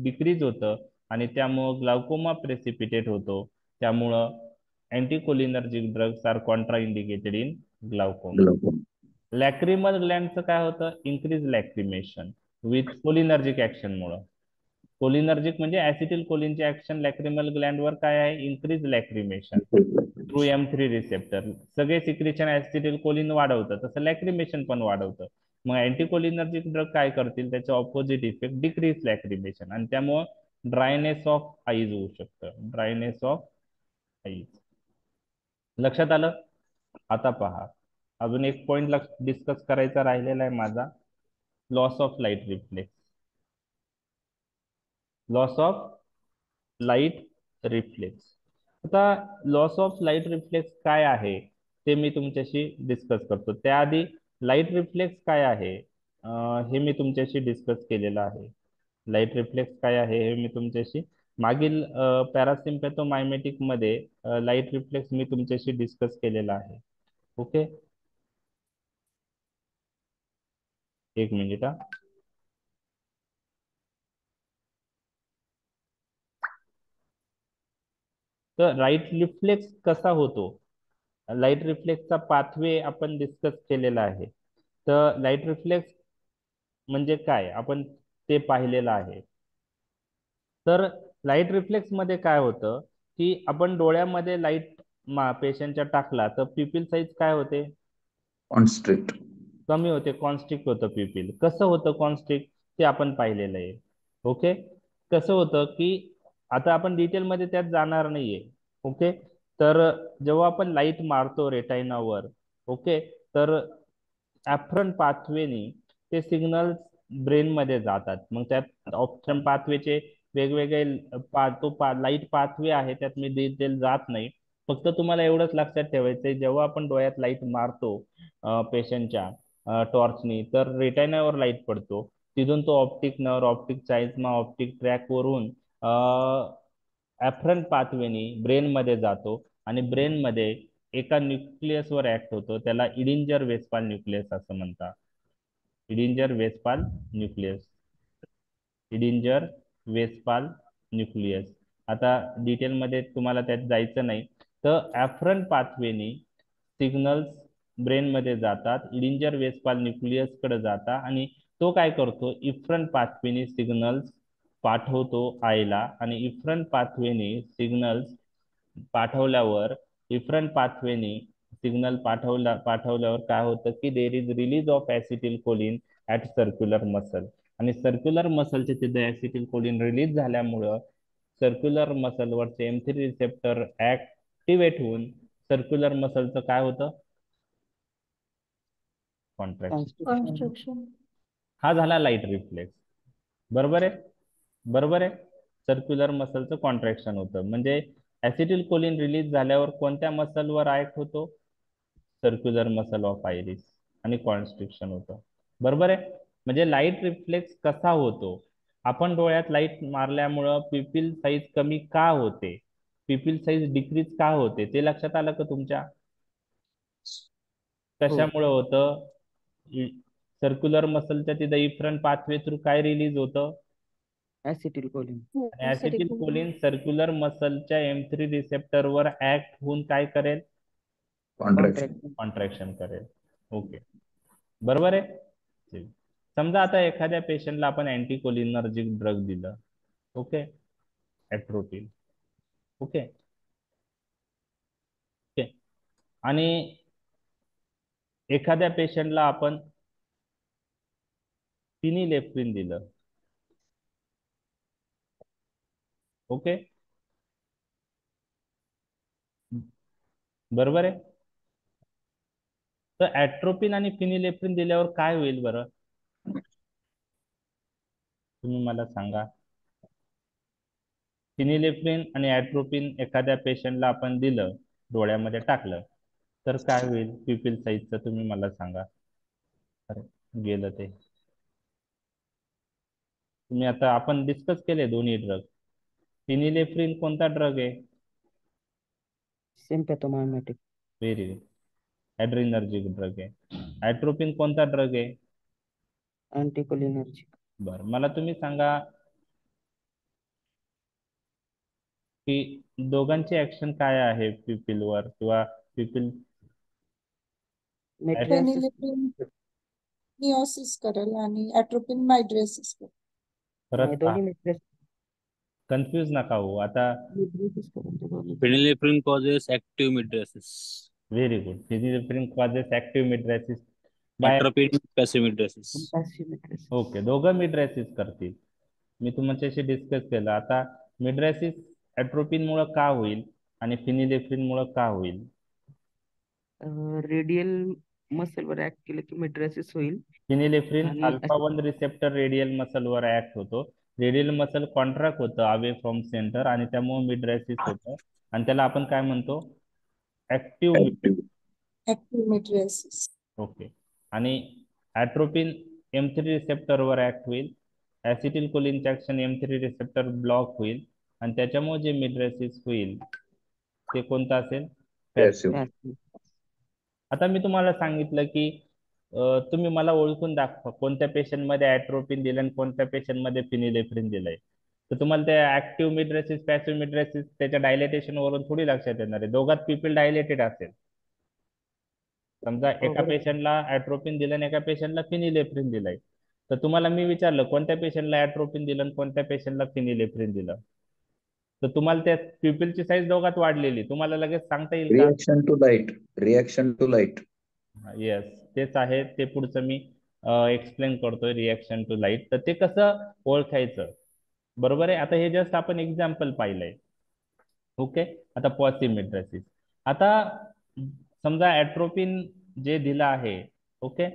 डिक्रीज होतं आणि त्यामुळं ग्लाउकोमा प्रेसिपिटेट होतो. त्यामुळं anticholinergic drugs are contraindicated in glaucoma. Lacrimal ग्लँडचं काय होतं? Increase lacrimation with cholinergic action मुळे. कोलिनर्जिक म्हणजे ऍसिटिल कोलिनचे ऍक्शन लॅक्रिमल ग्लँड वर काय आहे? Increase lacrimation through M3 receptor. सगळे सिक्रेशन ऍसिटिल कोलिन वाढवतं, तसं लॅक्रिमेशन पण वाढवतं. मग अँटीकोलिनर्जिक ड्रग काय करतील? त्याचे ऑपोजिट इफेक्ट, डिक्रीज लॅक्रिमेशन, आणि त्यामुळे ड्रायनेस ऑफ आईज होऊ शकतं. Dryness of eyes. लक्षात आलं? आता पहा, अजून एक पॉइंट डिस्कस करायचा राहिलेला आहे माझा, loss of light reflex. Loss of light reflex. आता लॉस ऑफ लाईट रिफ्लेक्स काय आहे ते मी तुमच्याशी डिस्कस करतो. त्याआधी लाईट रिफ्लेक्स काय आहे हे मी तुमच्याशी डिस्कस केलेलं आहे. लाईट रिफ्लेक्स काय आहे हे मी तुमच्याशी मागील पॅरासिम्पॅथोमायमेटिक मध्ये लाईट रिफ्लेक्स मी तुमच्याशी डिस्कस केलेला आहे. ओके, एक मिनिट हा. तर लाईट रिफ्लेक्स कसा होतो? लाईट रिफ्लेक्सचा पाथवे आपण डिस्कस केलेला आहे. तर लाईट रिफ्लेक्स म्हणजे काय आपण ते पाहिलेलं आहे. तर लाईट रिफ्लेक्स मध्ये काय होतं की आपण डोळ्यामध्ये लाईट पेशंटच्या टाकला तर पिपिल साईज काय होते? कॉन्स्ट्रिक्ट. कमी होते, कॉन्स्ट्रिक्ट होतं पिपिल. कसं होतं कॉन्स्ट्रिक्ट ते आपण पाहिलेलं आहे. ओके, कसं होतं की आता आपण डिटेलमध्ये त्यात जाणार नाहीये. ओके, तर जेव्हा आपण लाईट मारतो रेटायनावर, ओके, तर ऍफ्रन पाथवेनी ते सिग्नल ब्रेन मध्ये जातात. मग त्यात ऑप्शन पाथवेचे वेगवेगळे लाईट पाथवे आहे, त्यात मी डिटेल जात नाही. फक्त तुम्हाला एवढंच लक्षात ठेवायचंय, जेव्हा आपण डोळ्यात लाईट मारतो पेशंटच्या टॉर्चनी, तर रेटायनावर लाईट पडतो. तिथून तो optic nerve, optic chiasma, optic tract वरून ऍफ्रन पाथवेनी ब्रेन मध्ये जातो आणि ब्रेन मध्ये एका न्यूक्लियस वर ऍक्ट होतो. त्याला इडिंजर वेस्पाल न्यूक्लियस असं म्हणतात. इडिंजर वेस्पाल न्यूक्लियस, इडिंजर वेस्पाल न्यूक्लियस. आता डिटेलमध्ये तुम्हाला त्यात जायचं नाही. तर ऍफ्रन पाथवेनी सिग्नल्स ब्रेन मध्ये जातात, इडिंजर वेस्पाल न्यूक्लियस कडे जातात आणि तो काय करतो? इफ्रंट पाथवेनी सिग्नल्स पाठवतो आईला, आणि इफ्रंट पाथवेनी सिग्नल्स पाठवल्यावर इफ्रंट पाथवेनी सिग्नल पाठवल्यावर काय होतं की there is release of ऍसिटिल choline at circular muscle, आणि सर्क्युलर मसलचे तिथे ऍसिटिल कोलिन रिलीज झाल्यामुळं सर्क्युलर मसलवरचे M3 रिसेप्टर ऍक्टिवेट होऊन सर्क्युलर मसलचं काय होतं? कॉन्ट्रॅक्शन. Construction. हा झाला लाईट रिफ्लेक्स. बरोबर आहे? बरोबर आहे. सर्क्युलर मसलचं कॉन्ट्रॅक्शन होतं, म्हणजे ऍसिटिल कोलिन रिलीज झाल्यावर कोणत्या मसलवर ऍक्ट होतो? सर्क्युलर मसल ऑफ आयरिस, आणि कॉन्स्ट्रिक्शन होतं. बरोबर आहे. म्हणजे लाईट रिफ्लेक्स कसा होतो? आपण डोळ्यात लाईट मारल्यामुळं पिपिल साईज कमी का होते? पिपिल साईज डिक्रीज का होते? ते लक्षात आलं का तुमच्या? कशामुळे होतं? सर्क्युलर मसलच्या तिथे इफ्रंट पाथवे थ्रू काय रिलीज होतं? ऍसिटिल कोलिन. आणि ऍसिटिल कोलिन सर्क्युलर मसलच्या M3 रिसेप्टर वर ऍक्ट होऊन काय करेल? कॉन्ट्रॅक्शन. कॉन्ट्रॅक्शन करेल. ओके, बरोबर आहे. ठीक. समजा आता एखाद्या पेशंटला आपण अँटीकोलिनर्जिक ड्रग दिलं, ओके, ऍट्रोपिन, ओके, ओके, आणि एखाद्या पेशंटला आपण फिनिलेफ्रिन दिलं, ओके. बरोबर आहे. तर ऍट्रोपिन आणि फिनिलेफ्रिन दिल्यावर काय होईल बरं, तुम्ही मला सांगा. फिनिलेफ्रिन आणि ऍट्रोपिन एखाद्या पेशंटला आपण दिलं, डोळ्यामध्ये टाकलं, तर काय होईल प्युपिल साईजचं, तुम्ही मला सांगा. अरे गेलं ते. तुम्ही आता आपण डिस्कस केले दोन्ही ड्रग. फिनिलेफ्रिन कोणता ड्रग आहे? Sympathomimetic. Very good. Adrenergic drug आहे. ॲट्रोपिन कोणता ड्रग आहे? अँटीकोलिनर्जिक. बरं, मला तुम्ही सांगा की दोघांची ऍक्शन काय आहे प्युपिलवर किंवा प्युपिल मेट्रियासिस. फेनिलेफ्रिन मिओसिस करेल आणि ॲट्रोपिन मायड्रेसिस करेल. परत दोन्ही मेट्रियासिस कन्फ्यूज नका हो आता. करेल ते दोन्ही. Phenylephrine causes active mydriasis. Very good. Phenylephrine causes active mydriasis by. Atropine passive mydriasis. Passive mydriasis. Okay, दोघं मिड्रॅसिस करतील. मी तुमच्याशी डिस्कस केलं. आता मिड्रॅसिस ॲट्रोपिन मुळे का होईल आणि फिनिलेफ्रिन मुळे का होईल? रेडियल मसलवर ऍक्ट केलं की मिड्रियासिस होईल. फिनिलेफ्रिन आणि अल्फा 1 रिसेप्टर रेडियल मसलवर ऍक्ट होतो. रेडियल मसल कॉन्ट्रॅक्ट होतं अवे फ्रॉम सेंटर आणि त्यामुळे मिड्रॅसिस होतं, आणि त्याला आपण काय म्हणतो? Active. Active. Active mydriasis. Okay. आणि ॲट्रोपिन M3 रिसेप्टरवर ऍक्ट होईल. ऍसिटिल कोलिनचे ऍक्शन M3 रिसेप्टर ब्लॉक होईल आणि त्याच्यामुळे जे मिड्रॅसिस होईल ते कोणतं असेल? Passive. passive. आता मी तुम्हाला सांगितलं की तुम्ही मला ओळखून दाखवा कोणत्या पेशंटमध्ये ॲट्रोपिन दिलं आणि कोणत्या पेशंटमध्ये फिनिलेफ्रिन दिलंय. तर तुम्हाला ते ऍक्टिव्ह मिड्रेसिस पॅसिव्ह मिड्रेसिस त्याच्या डायलेटेशन वरून थोडी लक्षात येणार आहे. दोघात पिपिल डायलेटेड असेल. समजा एका बरोबर. पेशंटला ॲट्रोपिन दिलं आणि एका पेशंटला फिनिलेफ्रिन दिलंय, तर तुम्हाला मी विचारलं कोणत्या पेशंटला ॲट्रोपिन दिलं आणि कोणत्या पेशंटला फिनिलेफ्रिन दिलं, तर तुम्हाला त्या पिपिलची साईज दोघात वाढलेली तुम्हाला लगेच सांगता येईल का? Reaction to light. Reaction to light. Yes, तेच आहे. ते पुढचं मी एक्सप्लेन करतोय, रिॲक्शन टू लाईट. तर ते कसं ओळखायचं, बरोबर आहे. आता हे जस्ट आपण एक्झाम्पल पाहिलंय. ओके. आता पॉसिमिड्रेसिस. आता समजा ॲट्रोपिन जे दिलं आहे, ओके,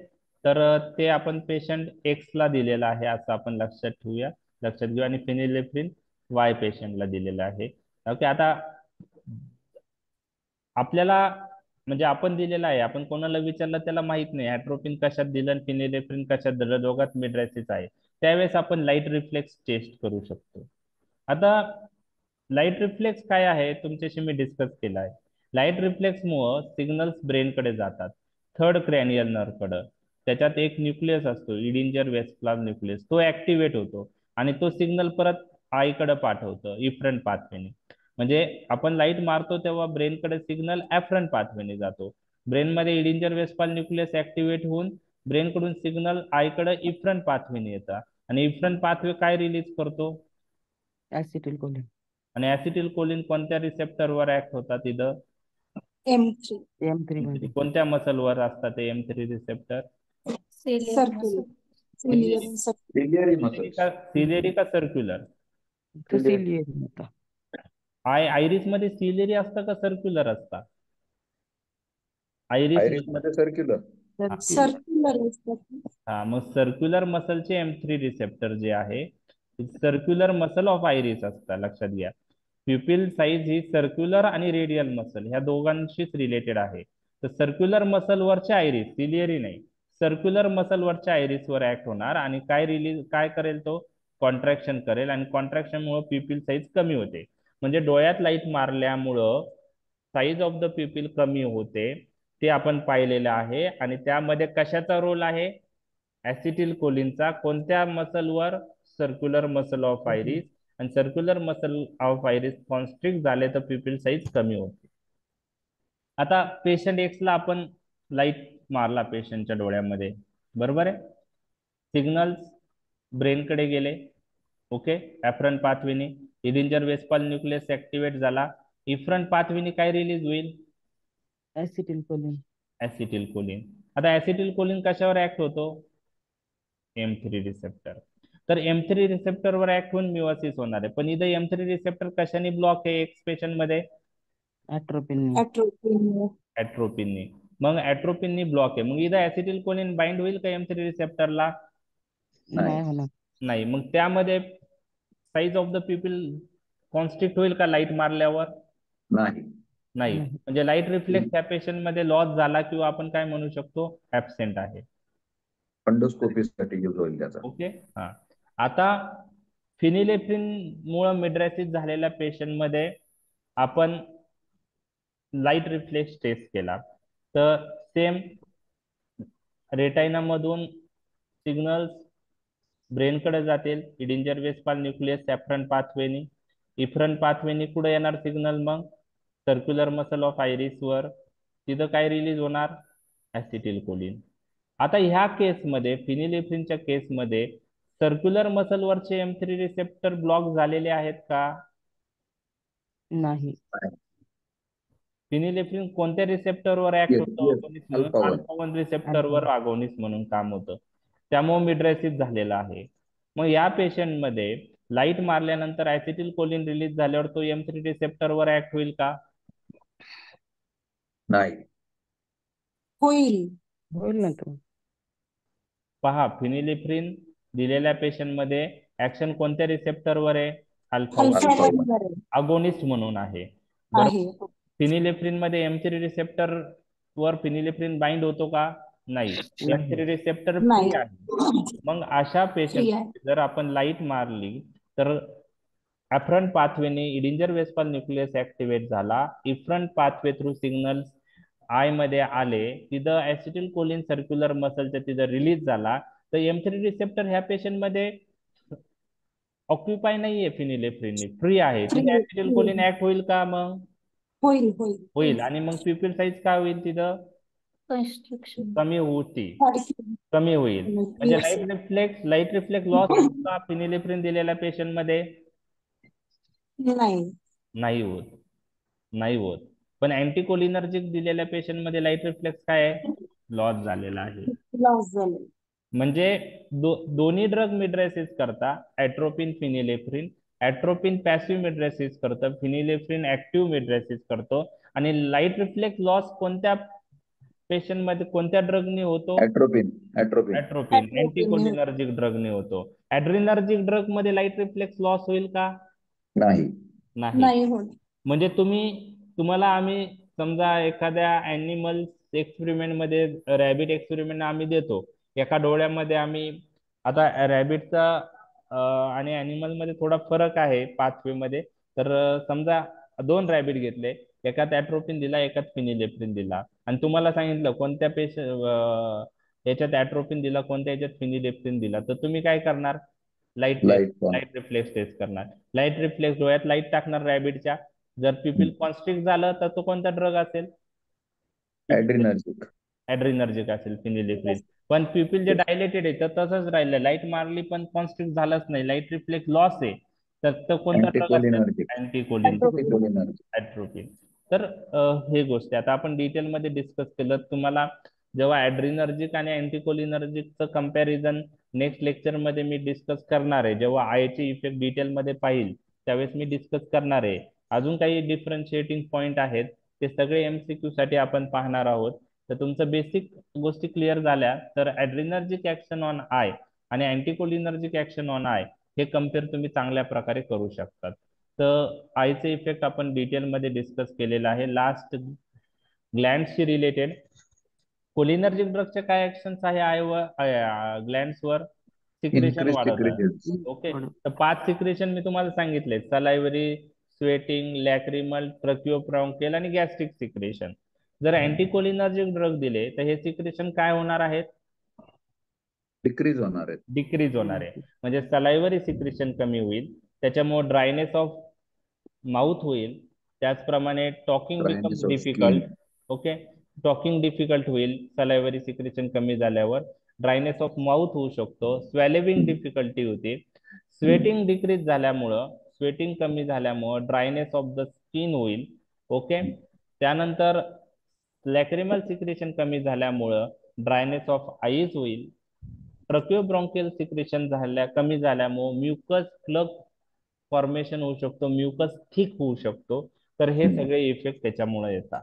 तर ते आपण पेशंट एक्स ला दिलेलं आहे असं आपण लक्षात घेऊ, आणि फिनिलेफ्रिन वाय पेशंटला दिलेलं आहे. ओके. आता आपल्याला म्हणजे आपण दिलेला आहे, आपण कोणाला विचारलं त्याला माहित नाही ॲट्रोपिन कशात दिलं आणि फिनिलेफ्रिन कशात दिलं, दोघात मिड्रॅसिस आहे. त्यावेळेस आपण लाईट रिफ्लेक्स टेस्ट करू शकतो. आता लाईट रिफ्लेक्स काय आहे तुमच्याशी मी डिस्कस केला आहे. लाईट रिफ्लेक्स मुळे सिग्नल्स ब्रेनकडे जातात, थर्ड क्रॅनियल नर्वकडे. त्याच्यात एक न्यूक्लियस असतो, इडिंजर वेस्क्लास न्यूक्लियस, तो ऍक्टिव्हेट होतो आणि तो सिग्नल परत आईकडे पाठवतो इफरंट पाथवेने. म्हणजे आपण लाईट मारतो तेव्हा ब्रेनकडे सिग्नल ऍफरंट पाथवेने जातो. ब्रेनमध्ये इडिंजर वेस्पाल न्यूक्लियस ऍक्टिव्हेट होऊन ब्रेनकडून सिग्नल आईकडे इफरंट पाथवेने येतात, आणि इफरंट पाथवे काय रिलीज करतो? ऍसिटिल कोलिन. आणि ऍसिटिल कोलिन कोणत्या रिसेप्टरवर ऍक्ट होतात इथं? M3 M3 मध्ये. कोणत्या मसलवर असतात ते M3 receptor? Ciliary circular. muscle. Ciliary circular. Ciliary muscles. Ciliary का सर्क्युलर? तो सिलियरी होता. आयरिस मध्ये सिलेरी असतं का सर्क्युलर असतं? आयरिस Iris मध्ये circular. सर्क्युलर असतात. हा, मग सर्क्युलर मसलचे M3 रिसेप्टर जे आहे सर्क्युलर मसल ऑफ आयरिस असतात, लक्षात घ्या. प्युपिल साईज ही सर्क्युलर आणि रेडियल मसल ह्या दोघांशीच रिलेटेड आहे. तर सर्क्युलर मसल वरच्या आयरिस, सिलियरी नाही, सर्क्युलर मसल वरच्या आयरिस वर ऍक्ट होणार आणि काय करेल तो? कॉन्ट्रॅक्शन करेल, आणि कॉन्ट्रॅक्शन मुळे प्युपिल साईज कमी होते. म्हणजे डोळ्यात लाईट मारल्यामुळं साईज ऑफ द प्युपिल कमी होते, ते आपण पाहिलेलं आहे. आणि त्यामध्ये कशाचा रोल आहे? ऍसिटिल कोलिनचा. कोणत्या मसलवर? Circular muscle of iris. आणि circular muscle of iris constrict झाले तर प्युपिल साईज कमी होते. आता पेशंट एक्स ला आपण लाईट मारला पेशंटच्या डोळ्यामध्ये, बरोबर आहे. सिग्नल्स ब्रेनकडे गेले, ओके, ऍफरंट पाथवेने. इरिंजर वेस्पाल न्यूक्लियस ऍक्टिव्हेट झाला. इफरंट पाथवेने काय रिलीज होईल? ऍसिटिल कोलिन. Acetyl choline. आता ऍसिटिल कोलिन कशावर ऍक्ट होतो? M3 receptor. तर M3 रिसेप्टरवर ऍक्ट होऊन मिओसिस होणार आहे. पण इथं M3 रिसेप्टर कशाने ब्लॉक आहे एक्स पेशंट मध्ये? ऍट्रोपिन ऍट्रोपिननी. मग ऍट्रोपिननी ब्लॉक आहे, मग इथं ऍसिटिल कोलिन बाइंड होईल का M3 रिसेप्टरला? नाही होणार. नाही. मग त्यामध्ये size of the people constrict होईल का लाईट मारल्यावर? नाही. नाही. नाही. म्हणजे लाईट रिफ्लेक्स त्या पेशंट मध्ये लॉस झाला किंवा आपण काय म्हणू शकतो, ऍबसेंट आहे. फंडोस्कोपी साठी यूज होईल त्याचा. ओके. हा. आता फिनिलेफ्रिन मुळे मिड्रेसिस झालेल्या पेशंट मध्ये आपण लाईट रिफ्लेक्स टेस्ट केला, तर सेम रेटायना मधून सिग्नल्स ब्रेनकडे जातील, इडिंजर वेस्पाल न्यूक्लियस सॅफ्रन पाथवेनी. इफ्रन पाथवेनी कुठे येणार सिग्नल? मग सर्क्युलर मसल ऑफ आयरिस वर. तिथं काय रिलीज होणार? ऍसिटिल कोलिन. आता ह्या केसमध्ये फिनिलेफ्रिनच्या केसमध्ये सर्क्युलर मसल वरचे M3 रिसेप्टर ब्लॉक झालेले आहेत का? नाही. फिनिलेफ्रिन कोणत्या रिसेप्टरवर ऍक्ट Yes, होतं? yes. अगोनिस्ट म्हणून. Alpha 1. अल्फा 1 रिसेप्टरवर अगोनिस्ट म्हणून काम होतं, त्यामुळे मिड्रेसिस झालेला आहे. मग या पेशंट मध्ये लाईट मारल्यानंतर ऍसिटिल कोलिन रिलीज झाल्यावर तो M3 रिसेप्टरवर ऍक्ट होईल का? नाही. होईल. होईल ना तो. पहा, फिनिलेफ्रिन दिलेल्या पेशंट मध्ये ऍक्शन कोणत्या रिसेप्टरवर आहे? Alpha alpha Alpha 1. 1 वर अगोनिस्ट म्हणून आहे. बरं, आहे. फिनिलेफ्रिन मध्ये M3 रिसेप्टर वर फिनिलेफ्रिन बाइंड होतो का? नाही. M3 रिसेप्टर नाही. फ्री आहे. मग अशा फ्री पेशंट आहे. जर आपण लाईट मारली तर अफ्रंट पाथवेने इडिंजर वेस्पाल न्यूक्लियस ऍक्टिव्हेट झाला, इफ्रंट पाथवे थ्रू सिग्नल्स आय मध्ये आले, तिथं ऍसिटिल कोलिन सर्क्युलर मसलच्या तिथं रिलीज झाला, तर M3 रिसेप्टर ह्या पेशंट मध्ये ऑक्युपाय नाहीये, फिनिलेफ्रिननी फ्री आहे, तिथे ऍसिटिल कोलिन ऍक्ट होईल का? मग होईल होईल होईल. आणि मग प्युपिल साईज काय होईल? तिथं कंस्ट्रक्शन. कमी होती, सारखी. कमी होईल. म्हणजे Yes. लाईट रिफ्लेक्स लॉस होईल का फिनिलेफ्रिन दिलेल्या पेशंट मध्ये? नाही. नाही होत, नाही होत. पण अँटीकोलिनर्जिक दिलेल्या पेशंट मध्ये लाईट रिफ्लेक्स काय आहे? लॉस झालेला आहे. लॉस झाले. म्हणजे दोन्ही ड्रग मिड्रेसिस करता, ऍट्रोपिन फिनिलेफ्रिन. ऍट्रोपिन पॅसिव्ह मिड्रेसिस करतं, फिनिलेफ्रिन ऍक्टिव्ह मिड्रेसिस करतो. आणि लाईट रिफ्लेक्स लॉस कोणत्या पेशंट मध्ये कोणत्या ड्रगने होतो? ऍट्रोपिन. ऍट्रोपिन Atropine. अँटीकोलिनर्जिक ड्रगने होतो. ऍड्रिनर्जिक ड्रग मध्ये लाईट रिफ्लेक्स लॉस होईल का? नाही. नाही. नाही होत. म्हणजे तुम्हाला आम्ही समजा एखाद्या अॅनिमल एक्सपेरिमेंट मध्ये, रॅबिट एक्सपेरिमेंट आम्ही देतो, एका डोळ्यामध्ये आम्ही, आता रॅबिटचा आणि अॅनिमल मध्ये थोडा फरक आहे पाथवे मध्ये. तर समजा 2 रॅबिट घेतले, एकात ऍट्रोपिन दिला, एकात फिनिलेफ्रिन दिला, आणि तुम्हाला सांगितलं कोणत्या याच्यात ऍट्रोपिन दिला, कोणत्या याच्यात फिनिलेफ्रिन दिला, तर तुम्ही काय करणार? Light light light reflex test करणार. लाईट रिफ्लेक्स डोळ्यात लाईट टाकणार रॅबिटच्या. जर पिपिल कॉन्स्ट्रिक्ट झालं तर तो कोणता ड्रग असेल? ऍड्रिनर्जिक. ऍड्रिनर्जिक असेल, फिनिलेफ्रिन. पण पिपिल जे डायलेटेड आहे तर तसंच राहिलं, लाईट मारली पण कॉन्स्ट्रिक्ट झालंच नाही, लाईट रिफ्लेक्स लॉस आहे, तर तो कोणता ड्रग असेल? अँटीकोलिनर्जिक. अँटीकोलिन, अँटीकोलिनर्जिक. ऍट्रोपिन. तर हे गोष्टी आता आपण डिटेलमध्ये डिस्कस केलं. तुम्हाला जेव्हा ऍड्रिनर्जिक आणि अँटीकोलिनर्जिकचं कंपॅरिझन नेक्स्ट लेक्चर मध्ये मी डिस्कस करणार आहे, जेव्हा आयचे इफेक्ट डिटेलमध्ये पाहिल त्यावेळेस मी डिस्कस करणार आहे. अजून काही डिफरन्शिएटिंग पॉइंट आहेत, ते सगळे MCQ साठी आपण पाहणार आहोत. तर तुमचं बेसिक गोष्टी क्लिअर झाल्या तर ऍड्रिनर्जिक ऍक्शन ऑन आय आणि अँटीकोलिनर्जिक ऍक्शन ऑन आय हे कम्पेअर तुम्ही चांगल्या प्रकारे करू शकतात. तर आयचे इफेक्ट आपण डिटेलमध्ये डिस्कस केलेला आहे. लास्ट ग्लँड्सशी रिलेटेड कोलिनर्जिक ड्रगचे काय ऍक्शन्स आहे आयवर, ग्लँड्सवर? सिक्रेशन Increased वाढवतात. secretions. ओके. तर 5 सिक्रेशन मी तुम्हाला सांगितले: सलायव्हरी, स्वेटिंग, लॅक्रिमल, ट्रकिओब्रॉन्कियल आणि गॅस्ट्रिक सिक्रेशन. जर अँटीकोलिनर्जिक ड्रग दिले तर हे सिक्रेशन काय होणार आहेत? डिक्रीज होणार आहेत. डिक्रीज होणार आहे. म्हणजे सलायव्हरी सिक्रेशन कमी होईल, त्याच्यामुळे ड्रायनेस ऑफ माउथ होईल, त्याचप्रमाणे talking Dryness becomes of difficult. skin. Okay. Talking difficult होईल सलायव्हरी सिक्रेशन कमी झाल्यावर. ड्रायनेस ऑफ माउथ होऊ शकतो, स्वेलिंग डिफिकल्टी होते, स्वेटिंग डिक्रीज झाल्यामुळं, स्वेटिंग कमी झाल्यामुळं ड्रायनेस ऑफ द स्किन होईल. ओके. त्यानंतर लॅक्रिमल सिक्रेशन कमी झाल्यामुळं ड्रायनेस ऑफ आईज होईल. ट्रकिओब्रॉन्कियल सिक्रेशन कमी झाल्यामुळे म्युकस प्लग फॉर्मेशन होऊ शकतो, म्युकस थिक होऊ शकतो. तर हे सगळे इफेक्ट त्याच्यामुळे येतात.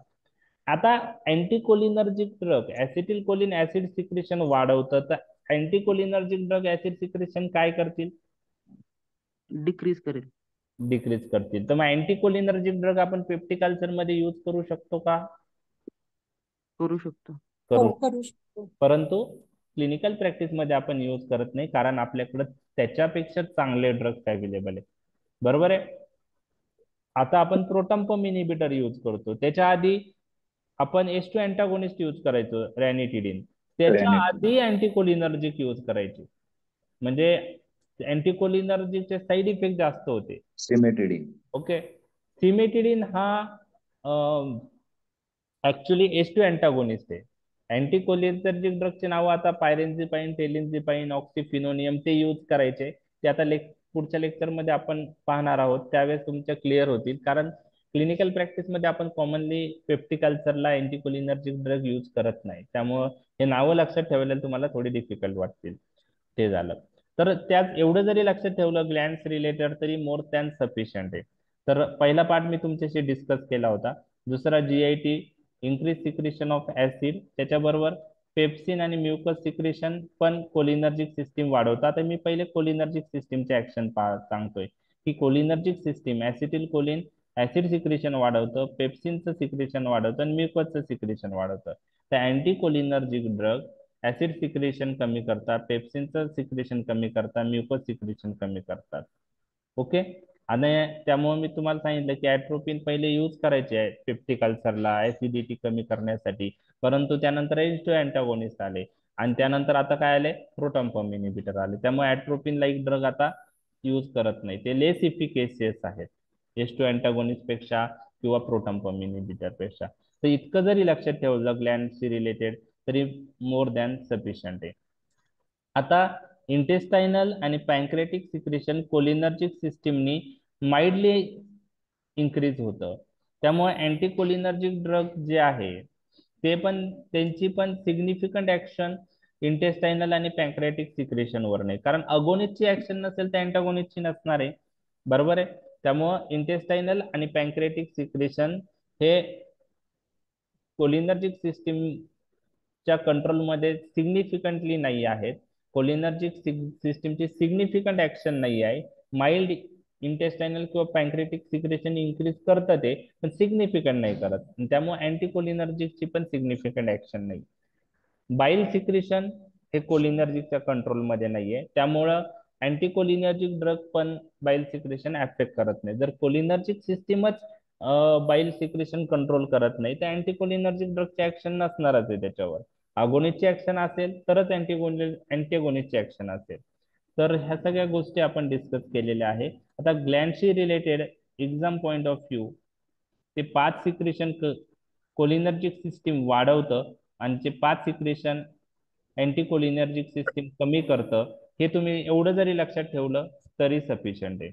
आता अँटीकोलिनर्जिक ड्रग ऍसिटिल कोलिन ऍसिड सिक्रेशन वाढवतं, तर अँटीकोलिनर्जिक ड्रग ऍसिड सिक्रेशन काय करतील? डिक्रीज करेल. डिक्रीज करतील. तर मग अँटीकोलिनर्जिक ड्रग आपण पेप्टिक अल्सर मध्ये यूज करू शकतो का? करू शकतो. करू. करू शकतो. परंतु क्लिनिकल प्रॅक्टिस मध्ये आपण यूज करत नाही, कारण आपल्याकडे त्याच्यापेक्षा चांगले ड्रग्स अवेलेबल आहे. बरोबर आहे. आता आपण प्रोटॉम्पम इनिबिटर यूज करतो, त्याच्या आधी आपण H2 अँटागोनिस्ट यूज करायचो रॅनिटिडिन, त्याच्या आधी अँटीकोलिनर्जिक यूज करायचे, म्हणजे अँटीकोलिनर्जिकचे साईड इफेक्ट जास्त होते. सिमेटिडिन. ओके. सिमेटिडिन हा ऍक्च्युली H2 अँटागोनिस्ट आहे. अँटीकोलिनर्जिक ड्रगचे नाव आता पायरेन्झिपाइन, टेलिन्झिपाइन, ऑक्सिफिनोनियम ते यूज करायचे. ते आता पुढच्या लेक्चरमध्ये आपण पाहणार आहोत, त्यावेळेस तुमच्या क्लिअर होतील. कारण क्लिनिकल प्रॅक्टिसमध्ये आपण कॉमनली पेप्टिक अल्सरला अँटीकोलिनर्जिक ड्रग यूज करत नाही, त्यामुळं हे नावं लक्षात ठेवायला तुम्हाला थोडी डिफिकल्ट वाटतील. ते झालं. तर त्यात एवढं जरी लक्षात ठेवलं ग्लॅन्ड्स रिलेटेड तरी मोर दॅन सफिशियंट आहे. तर पहिला पार्ट मी तुमच्याशी डिस्कस केला होता. दुसरा GIT, increase secretion of acid, त्याच्याबरोबर पेप्सिन आणि म्युकस सिक्रेशन पण कोलिनर्जिक सिस्टीम वाढवतात. आता मी पहिले कोलिनर्जिक सिस्टीमचे ऍक्शन सांगतोय की cholinergic system acetylcholine acid secretion वाढवतं, पेप्सिनचं सिक्रेशन वाढवतं आणि म्युकसचं सिक्रेशन वाढवतं. तर अँटीकोलिनर्जिक ड्रग ऍसिड सिक्रेशन कमी करतात, पेप्सिनचं सिक्रेशन कमी करतात, म्युकस सिक्रेशन कमी करतात. ओके. आणि त्यामुळे मी तुम्हाला सांगितलं की ऍट्रोपिन पहिले यूज करायचे आहे पेप्टिक अल्सरला ऍसिडिटी कमी करण्यासाठी, परंतु त्यानंतर H2 अँटागोनिस्ट आले आणि त्यानंतर आता काय आले? प्रोटॉम्पम इनिबिटर आले. त्यामुळे ऍट्रोपिन लाईक ड्रग आता यूज करत नाही, ते लेस इफिकेशियस आहेत H2 अँटागोनिस्ट पेक्षा किंवा प्रोटॉम्पम इनिबिटर पेक्षा. तर इतकं जरी लक्षात ठेवलं ग्लॅन्डशी रिलेटेड तरी मोर दॅन सफिशियंट आहे. आता इंटेस्टायनल आणि पॅन्क्रेटिक सिक्रेशन कोलिनर्जिक सिस्टीमनी माइल्डली इन्क्रीज होतं. त्यामुळे अँटीकोलिनर्जिक ड्रग जे आहे ते पण त्यांची पण सिग्निफिकंट ऍक्शन इंटेस्टायनल आणि पॅन्क्रेटिक सिक्रेशनवर नाही, कारण अगोनिस्टची ऍक्शन नसेल तर अँटागोनिस्टची नसणार आहे. बरोबर आहे. त्यामुळं इंटेस्टायनल आणि पॅन्क्रेटिक सिक्रेशन हे कोलिनर्जिक सिस्टीमच्या कंट्रोलमध्ये सिग्निफिकंटली नाही आहेत. कोलिनर्जिक सिस्टीमची सिग्निफिकंट ऍक्शन नाही आहे. माइल्ड इंटेस्टायनल किंवा पॅन्क्रेटिक सिक्रेशन इन्क्रीज करतं ते, पण सिग्निफिकंट नाही करत. त्यामुळे अँटीकोलिनर्जिकची पण सिग्निफिकंट ऍक्शन नाही. बाईल सिक्रेशन हे कोलिनर्जिकच्या कंट्रोलमध्ये नाहीये, त्यामुळं अँटीकोलिनर्जिक ड्रग पण बाईल सिक्रेशन ऍफेक्ट करत नाही. जर कोलिनर्जिक सिस्टीमच बाईल सिक्रेशन कंट्रोल करत नाही तर अँटीकोलिनर्जिक ड्रगची ऍक्शन नसणारच आहे त्याच्यावर. अगोनिस्टची ऍक्शन असेल तरच अँटीगोनिस्टची ऍक्शन असेल. तर ह्या सगळ्या गोष्टी आपण डिस्कस केलेल्या आहे. आता ग्लॅन्डशी related exam point of view ते 5 सिक्रेशन कोलिनर्जिक सिस्टीम वाढवतं आणि ते 5 सिक्रेशन अँटीकोलिनर्जिक सिस्टीम कमी करतं. हे तुम्ही एवढं जरी लक्षात ठेवलं तरी सफिशियंट आहे.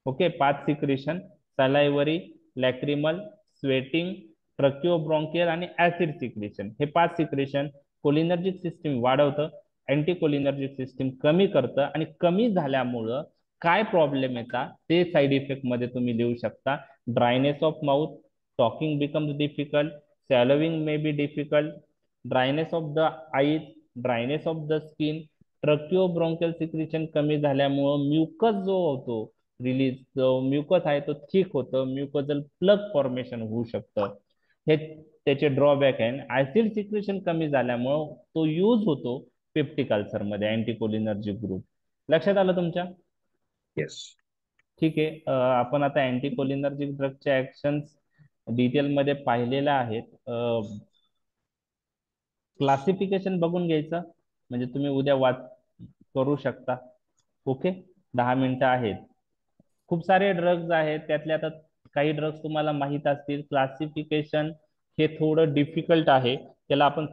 ओके. 5 सिक्रेशन सलायवरी, लॅक्रिमल, स्वेटिंग, ट्रकिओब्रॉन्कियल आणि ऍसिड सिक्रेशन, हे 5 सिक्रेशन कोलिनर्जिक सिस्टीम वाढवतं, अँटीकोलिनर्जिक सिस्टीम कमी करतं. आणि कमी झाल्यामुळं काय प्रॉब्लेम येतात ते साईड इफेक्ट मध्ये तुम्ही लिहू शकता. Dryness of mouth, talking becomes difficult, swallowing may be difficult, dryness of the eyes, dryness of the skin, tracheobronchial secretion कमी झाल्यामुळं म्युकस जो होतो रिलीज, जो म्युकस आहे तो थिक होतं, म्युकोजल प्लग फॉर्मेशन होऊ शकतं. हे त्याचे ड्रॉबॅक आहे. ऍसिड सिक्रेशन कमी झाल्यामुळं तो यूज होतो पेप्टिक अल्सर मध्ये अँटीकोलिनर्जिक ग्रुप. लक्षात आलं तुमच्या? येस. ठीक आहे. आपण आता अँटीकोलिनर्जिक ड्रगच्या ऍक्शन्स डिटेलमध्ये पाहिलेल्या आहेत. क्लासिफिकेशन बघून घ्यायचं म्हणजे तुम्ही उद्या करू शकता. ओके. 10 मिनिटं आहेत. खूप सारे ड्रग्ज आहेत, त्यातले आता काही ड्रग्ज तुम्हाला माहित असतील. क्लासिफिकेशन हे थोडं डिफिकल्ट आहे, त्याला आपण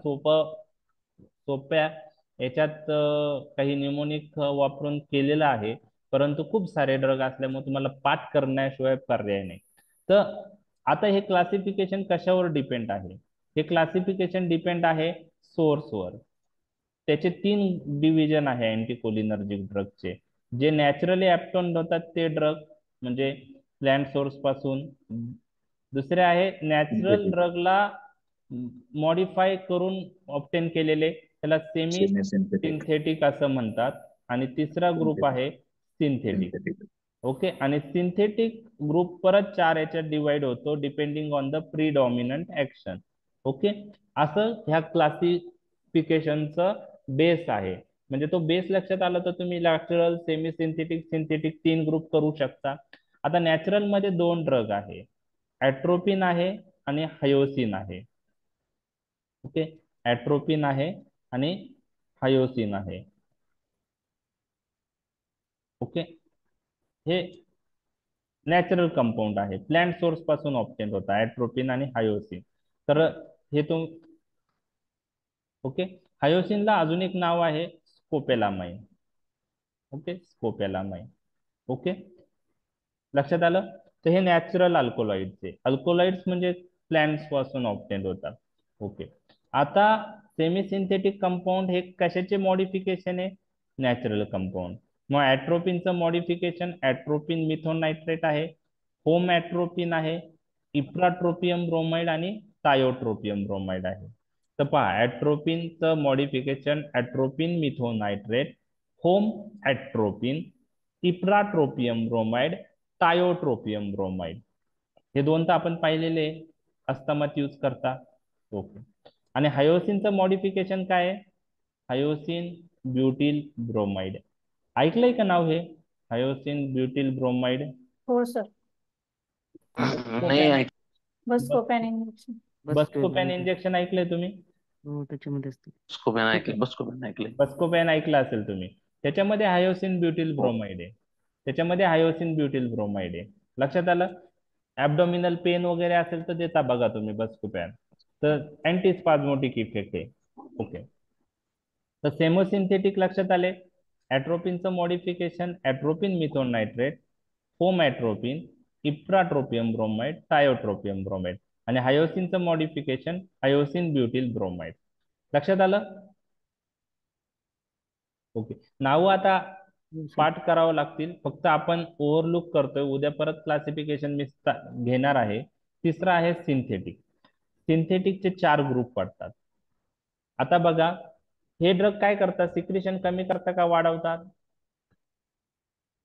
सोप्या याच्यात काही न्यूमोनिक वापरून केलेलं आहे, परंतु खूप सारे ड्रग असल्यामुळे तुम्हाला पाठ करण्याशिवाय पर्याय नाही. तर आता हे क्लासिफिकेशन कशावर डिपेंड आहे? हे क्लासिफिकेशन डिपेंड आहे सोर्सवर. त्याचे 3 डिव्हिजन आहे अँटीकोलिनर्जिक ड्रगचे. जे नॅचरली ऍप्टोन होतात ते ड्रग म्हणजे प्लॅन्ट सोर्स पासून दुसरे आहे नॅचरल Synthetic. ड्रगला मॉडिफाय करून ऑप्टेन केलेले, त्याला सेमी Semi-synthetic. सिंथेटिक असं म्हणतात. आणि तिसरा ग्रुप आहे सिंथेटिक. Synthetic. ओके. आणि सिंथेटिक ग्रुप परत 4 याच्यात डिवाइड होतो depending on the predominant action. Okay. असं ह्या क्लासिफिकेशनचं बेस आहे. म्हणजे तो बेस लक्षात आला तर तुम्ही natural, semi synthetic, synthetic 3 group करू शकता. आता नॅचरल मध्ये 2 ड्रग आहे, ऍट्रोपिन आहे आणि हायोसिन आहे. ओके. ऍट्रोपिन आहे आणि हायोसिन आहे. ओके. हे नॅचरल कंपाऊंड आहे, प्लांट सोर्स पासून ऑप्टेन होता ऍट्रोपिन आणि हायोसिन. तर हे तुम ओके. हायोसिनला अजून एक नाव आहे स्कोपेलामाइन. ओके. स्कोपेलामाइन. ओके. लक्षात आलं. तर हे नॅचरल अल्कोलॉइड्स. अल्कोलॉइड्स म्हणजे प्लांट्स पासून ऑप्टेन होतात. ओके. आता सेमी सिंथेटिक कंपाऊंड हे कशाचे मॉडिफिकेशन आहे? Natural compound. मग ऍट्रोपिनचं मॉडिफिकेशन ऍट्रोपिन मिथोन नायट्रेट आहे, होम ऍट्रोपिन आहे, इप्राट्रोपियम ब्रोमाइड आणि थायोट्रोपियम ब्रोमाइड आहे. तर पहा, ऍट्रोपिनचं modification atropine methonitrate, homatropine, ipratropium bromide, tiotropium bromide. हे दोन तर आपण पाहिलेले अस्तमात यूज करता. ओके. आणि हायोसिनचं मॉडिफिकेशन काय आहे? Hyoscine butyl bromide. ऐकलंय का नाव हे? Hyoscine butyl bromide. हो सर. नाही ऐक. बस्कोपॅन इंजेक्शन. बस्कोपॅन इंजेक्शन ऐकलंय तुम्ही? हो त्याच्यामध्ये असते. स्कोपॅन ऐकलं, बस्कोपॅन ऐकलंय. बस्कोपॅन ऐकलं असेल तुम्ही. त्याच्यामध्ये हायोसिन ब्युटिल ब्रोमाइड आहे. त्याच्यामध्ये हायोसिन ब्युटिल ब्रोमाइड आहे. लक्षात आलं. ऍब्डोमिनल पेन वगैरे असेल तर देता बघा तुम्ही बस्कोपॅन. तर अँटीस्पाझमोटिक इफेक्ट आहे. ओके. तर सेमोसिंथेटिक लक्षात आले. ऍट्रोपिनचं modification atropine methonitrate, homatropine, ipratropium bromide, tiotropium bromide. आणि हायोसिनचं मॉडिफिकेशन हायोसिन ब्युटिल ब्रोमाइड. लक्षात आलं. ओके. नाव आता हो सर. पाठ करावं लागतील, फक्त आपण ओव्हरलुक करतोय. उद्या परत क्लासिफिकेशन मी घेणार आहे. तिसरा आहे सिंथेटिक. सिंथेटिकचे 4 ग्रुप पडतात. आता बघा, हे ड्रग काय करतात? सिक्रेशन कमी करतात का वाढवतात?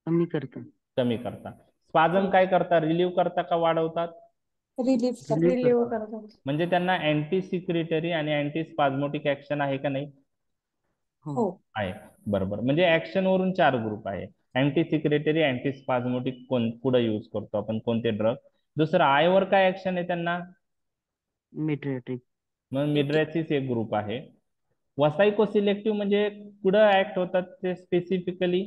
कमी करतं. कमी करतात. स्पाझम काय करतात? रिलीव्ह करतात का वाढवतात? रिलीफ करतात. रिलीव्ह करतात. म्हणजे त्यांना अँटी सिक्रेटरी आणि अँटी स्पाझमोटिक ऍक्शन आहे का नाही? हो. हो. आहे. बरोबर. म्हणजे ऍक्शन वरून 4 ग्रुप आहे. अँटी सिक्रेटरी, अँटी स्पाझमोटिक पुढे यूज करतो आपण कोणते ड्रग. दुसरं आयवर काय ऍक्शन आहे त्यांना? मेट्रियाट्रिक. मग मिड्रॅसिस एक ग्रुप आहे. वसाइको सिलेक्टिव्ह म्हणजे कुठं ऍक्ट होतात ते स्पेसिफिकली?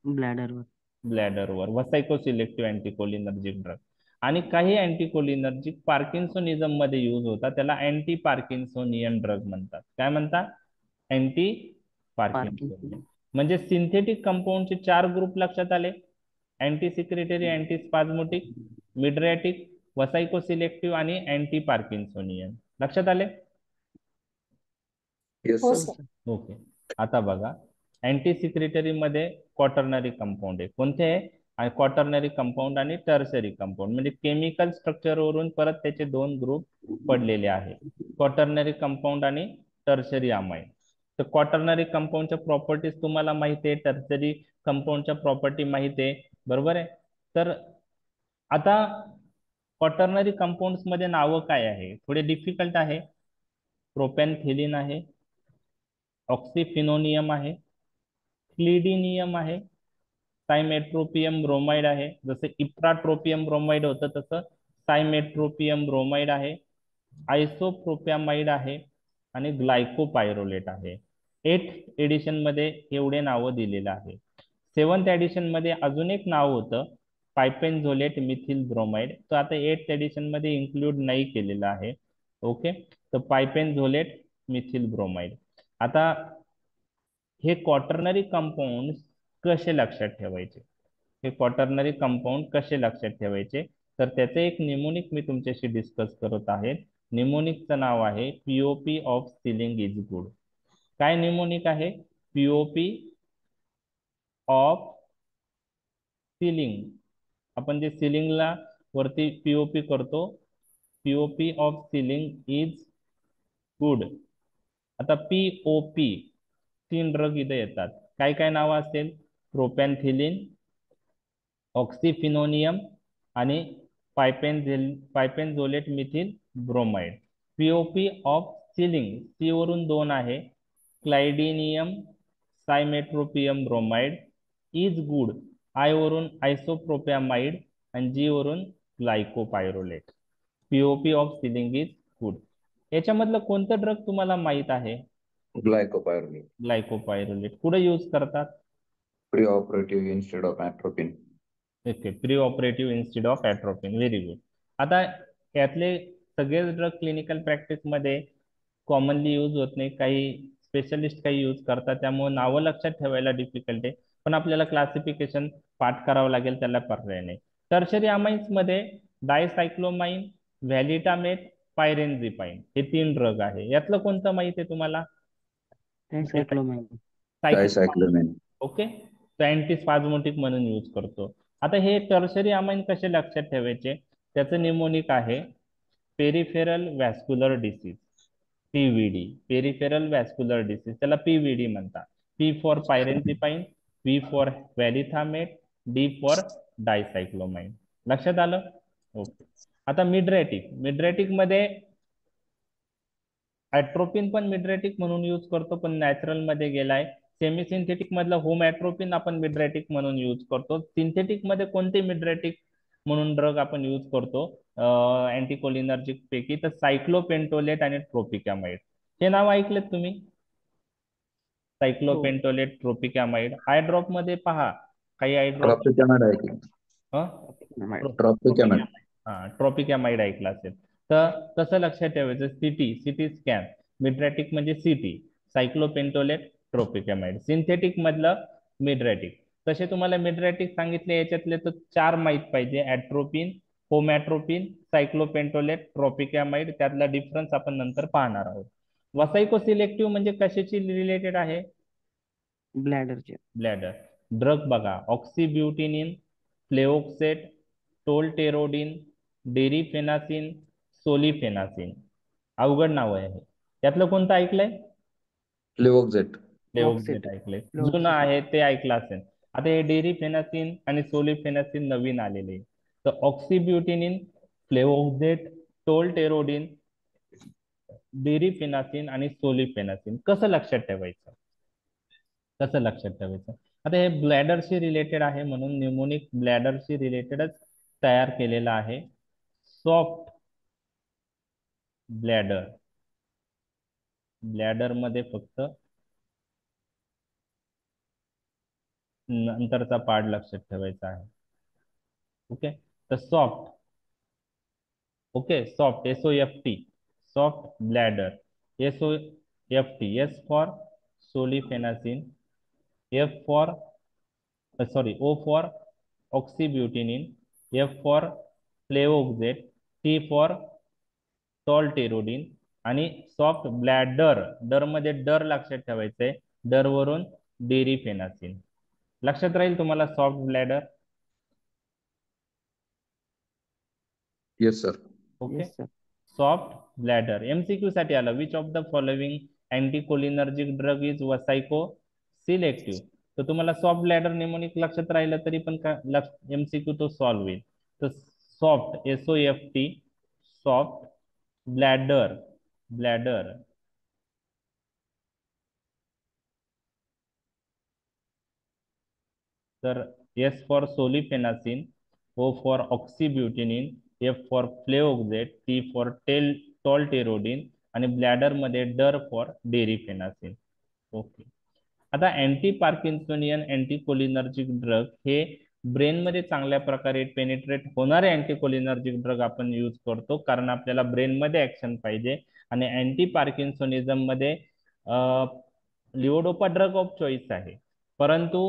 ब्लॅडरवर. ब्लॅडरवर. Vesico selective anticholinergic drug. आणि काही अँटीकोलिनर्जिक पार्किन्सोनिझम मध्ये यूज होतात, त्याला अँटी पार्किन्सोनियन ड्रग म्हणतात. काय म्हणतात? अँटी पार्किन्सोनियन. म्हणजे सिंथेटिक कंपाऊंडचे 4 ग्रुप लक्षात आले. Anti secretory, anti spasmodic, मिड्रॅटिक, वसाइको selective आणि अँटी पार्किन्सोनियन. लक्षात आले. Yes, हो sir. सर. ओके. आता बघा, अँटी सिक्रेटरी मध्ये क्वाटर्नरी कंपाऊंड आहे. कोणते आहे? क्वाटर्नरी कंपाऊंड आणि टर्शरी कंपाऊंड. म्हणजे केमिकल स्ट्रक्चर वरून परत त्याचे 2 ग्रुप पडलेले आहे, क्वाटर्नरी कंपाऊंड आणि टर्शरी अमाइन. तर क्वाटर्नरी कंपाऊंडच्या प्रॉपर्टीज तुम्हाला माहिती आहे, टर्शरी कंपाऊंडच्या प्रॉपर्टी माहिती आहे, बरोबर आहे. तर आता क्वाटर्नरी कंपाऊंड्स मध्ये नावं काय आहे? थोडे डिफिकल्ट आहे. प्रोपॅनथेलिन आहे, ऑक्सिफिनोनियम आहे, क्लिडिनियम आहे, सायमेट्रोपियम ब्रोमाइड आहे. जसं इप्राट्रोपियम ब्रोमाइड होतं तसं सायमेट्रोपियम ब्रोमाइड आहे, आयसोप्रोपॅमाइड आहे आणि ग्लायकोपायरोलेट आहे. 8th एडिशन मध्ये एवढे नावं दिलेलं आहे. 7th एडिशन मध्ये अजून एक नाव होतं पायपेनझोलेट मिथिल ब्रोमाइड. तो आता 8th एडिशन मध्ये इन्क्लूड नाही केलेलं आहे. ओके. तर पायपेनझोलेट मिथिल ब्रोमाइड. आता हे क्वाटर्नरी कंपाऊंड कसे लक्षात ठेवायचे? हे क्वाटर्नरी कंपाऊंड कसे लक्षात ठेवायचे? तर त्याचे एक निमोनिक मी तुमच्याशी डिस्कस करत आहे. निमोनिकचं नाव आहे POP of ceiling is good. काय निमोनिक आहे? POP of ceiling. आपण जे सिलिंगला वरती पीओपी करतो POP of ceiling is good. आता पीओपी 3 ड्रग इथे येतात. काय काय नावं असतील? प्रोपॅनथिलिन, ऑक्सिफिनोनियम आणि pipenzolate methyl bromide. POP of ceiling C वरून 2 आहे, clidinium cimetropium bromide is good. I वरून आयसोप्रोपॅमाइड आणि जी वरून glycopyrrolate. POP of ceiling is good. याच्यामधलं कोणतं ड्रग तुम्हाला माहित आहे? Glycopyrrolate. ग्लायकोपायरोलेट कुठे यूज करतात? Preoperative instead of atropine. Okay, preoperative instead of atropine. Very good. आता यातले सगळे ड्रग क्लिनिकल प्रॅक्टिस मध्ये कॉमनली यूज होत नाही, काही स्पेशलिस्ट काही यूज करतात, त्यामुळे नावं लक्षात ठेवायला डिफिकल्ट आहे, पण आपल्याला क्लासिफिकेशन पाठ करावं लागेल, त्याला पर्याय नाही. टर्शरी अमाइन्स मध्ये डायसायक्लोमाइन, व्हॅलिटामेट, पायरेनझिपाइन हे 3 ड्रग आहे. यातलं कोणतं माहित आहे तुम्हाला? Dicyclomine. Dicyclamine. ओके, तो अँटीस्पाझमोटिक म्हणून यूज करतो. आता हे टर्शरी अमाइन कसे लक्षात ठेवायचे? त्याचं निमोनिक आहे peripheral vascular disease, PVD. Peripheral vascular disease, त्याला पीव्हीडी म्हणतात. P for pirenzepine, V for valethamate, D for dicyclomine. लक्षात आलं? ओके. आता मिड्रेटिक मध्ये ॲट्रोपिन पण मिड्रेटिक म्हणून यूज करतो, पण नॅचरल मध्ये गेलाय. सेमी सिंथेटिक मधलं होम ॲट्रोपिन आपण मिड्रेटिक म्हणून यूज करतो. सिंथेटिक मध्ये कोणते मिड्रेटिक म्हणून ड्रग आपण यूज करतो अँटीकोलिनर्जिक पैकी? तर सायक्लोपेंटोलेट आणि ट्रोपिकॅमाइड. हे नाव ऐकलेत तुम्ही? सायक्लोपेंटोलेट, ट्रोपिकॅमाइड. आय ड्रॉप मध्ये पहा, काही आय ड्रॉप Tropicamide ऐकलं. Tropicamide. ट्रोपिकॅमाइड ऐकला असेल. तर कसं लक्षात ठेवायचं? CT scan. मिड्रेटिक म्हणजे सिटी, सायक्लोपेंटोलेट, ट्रोपिकॅमाइड. सिंथेटिक मधलं मिड्रेटिक. तसे तुम्हाला मिड्रेटिक सांगितले, याच्यातले तर 4 माहित पाहिजे: ॲट्रोपिन, होमॅट्रोपिन, सायक्लोपेंटोलेट, ट्रोपिकॅमाइड. त्यातला डिफरन्स आपण नंतर पाहणार आहोत. वसाइको सिलेक्टिव्ह म्हणजे कशाची रिलेटेड आहे? Bladder. ब्लॅडर. ड्रग बघा: ऑक्सिब्युटिनिन, फ्लेओक्सेट, टोलटेरोडिन, डेरिफेनासिन, सोलिफेनासिन. अवघड नाव आहे हे. यातलं कोणतं ऐकलंय? Flevoxate. फ्लेओक्सेट ऐकलंय, जुनं आहे ते ऐकलं असेल. आता हे डेरिफेनासिन आणि सोलिफेनासिन नवीन आलेले. तर ऑक्सिब्युटिनिन, फ्लेओक्सेट, टोलटेरोडिन, डेरिफेनासिन आणि सोलिफेनासिन. कसं लक्षात ठेवायचं? आता हे ब्लॅडरशी रिलेटेड आहे, म्हणून न्यूमोनिक ब्लॅडरशी रिलेटेडच तयार केलेला आहे. सॉफ्ट ब्लॅडर मध्ये फक्त नंतरचा पार्ट लक्षात ठेवायचा आहे. ओके, तर soft, SOFT, soft bladder. SOFT, S for solifenacin, O for oxybutynin, F for flavoxate, T for tolterodine. आणि सॉफ्ट ब्लॅडर मध्ये डर लक्षात ठेवायचंय, डर वरून डेरिफेनासिन. लक्षात राहील तुम्हाला soft bladder? Yes, sir. Okay. Yes, sir. Soft bladder. MCQ साठी आला: which of the following anticholinergic drug is vesico selective? तर तुम्हाला सॉफ्ट ब्लॅडर निमोनिक लक्षात राहिलं तरी पण MCQ तो सॉल्व्ह होईल. तर सॉफ्ट, SOFT, सॉफ्ट ब्लॅडर. तर S for solifenacin, O for oxybutynin, F for flavoxate, T for tolterodine आणि ब्लॅडर मध्ये डर फॉर डेरिफेनासिन. ओके. आता अँटी पार्किन्सोनियन अँटीकोलिनर्जिक ड्रग हे ब्रेन मध्ये चांगल्या प्रकारे पेनिट्रेट होणारे अँटीकोलिनर्जिक ड्रग आपण यूज करतो, कारण आपल्याला ब्रेन मध्ये ऍक्शन पाहिजे. आणि अँटी पार्किन्सोनिझम मध्ये लिओडोपा ड्रग ऑफ चॉईस आहे, परंतु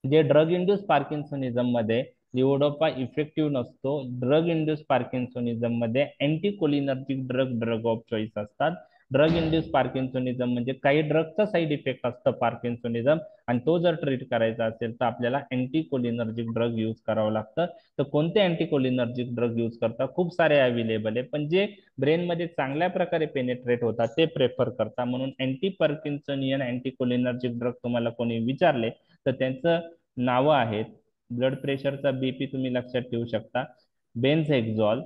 जे ड्रग इंड्यूस पार्किन्सोनिझम मध्ये लिओडोपा इफेक्टिव्ह नसतो. ड्रग इंड्यूस पार्किन्सोनिझम मध्ये अँटीकोलिनर्जिक ड्रग ऑफ चॉईस असतात. ड्रग इंड्यूस पार्किन्सोनिझम म्हणजे काही ड्रगचा साईड इफेक्ट असतं पार्किन्सोनिझम, आणि तो जर ट्रीट करायचा असेल तर आपल्याला अँटीकोलिनर्जिक ड्रग यूज करावं लागतं. तर कोणते अँटीकोलिनर्जिक ड्रग यूज करता? खूप सारे अवेलेबल आहे, पण जे ब्रेनमध्ये चांगल्या प्रकारे पेनिट्रेट होतात ते प्रेफर करता. म्हणून अँटी पार्किन्सोनियन अँटीकोलिनर्जिक ड्रग तुम्हाला कोणी विचारले तर त्यांचं नावं आहेत. ब्लड प्रेशरचा बीपी तुम्ही लक्षात ठेवू शकता. बेन्झहेक्झॉल,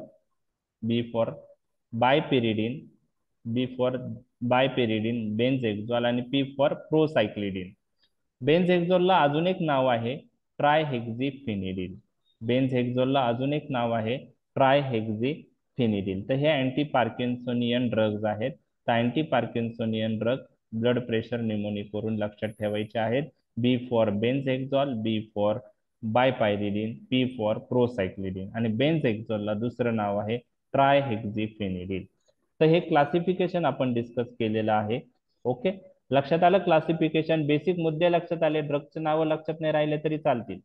बी फॉर बायपेरिडिन, बी फॉर बायपेरिडिन, बेन्झहेक्झॉल, आणि पी फॉर प्रोसायक्लिडिन. बेन्झहेक्झॉलला अजून एक नाव आहे ट्रायहेक्झिफिनिडिन. बेन्झहेक्झॉलला अजून एक नाव आहे ट्रायहेक्झिफिनिडिन. तर हे अँटी पार्किन्सोनियन ड्रग्ज आहेत. तर anti parkinsonian drug blood pressure mnemonic वरून लक्षात ठेवायचे आहेत. B for benzhexol, B for biperiden, P for procyclidine, आणि बेन्झहेक्झॉलला दुसरं नाव आहे ट्रायहेक्झिफिनिडिन. तर हे क्लासिफिकेशन आपण डिस्कस केलेलं आहे. ओके, लक्षात आलं? क्लासिफिकेशन बेसिक मुद्दे लक्षात आले. ड्रगचे नावं लक्षात नाही राहिले तरी चालतील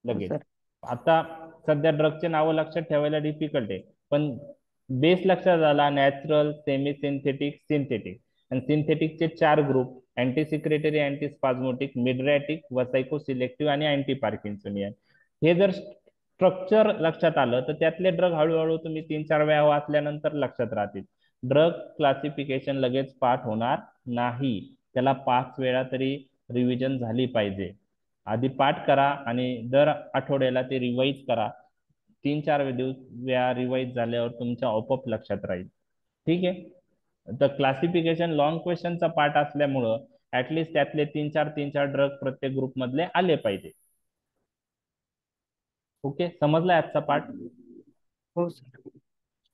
हो लगेच. सर. आता सध्या ड्रगचे नावं लक्षात ठेवायला डिफिकल्ट आहे, पण बेस लक्षात आला. Natural, semi synthetic, synthetic. आणि सिंथेटिकचे 4 group: anti secretory, anti spasmodic, mydriatic, vesico selective आणि अँटी पार्किन्सोनियन. हे जर स्ट्रक्चर लक्षात आलं तर त्यातले ड्रग हळूहळू तुम्ही 3-4 वेळा वाचल्यानंतर लक्षात राहतील. ड्रग क्लासिफिकेशन लगेच पाठ होणार नाही, त्याला 5 वेळा तरी रिव्हिजन झाली पाहिजे. आधी पाठ करा आणि दर आठवड्याला ते रिवाईज करा. 3-4 वेळा रिवाईज झाल्यावर तुमच्या आपोआप लक्षात राहील. ठीक आहे. तर क्लासिफिकेशन लॉंग क्वेश्चनचा पार्ट असल्यामुळं ऍटलिस्ट त्यातले 3-4 ड्रग प्रत्येक ग्रुप मधले आले पाहिजे. ओके, समजलाय आजचा पार्ट? हो सर.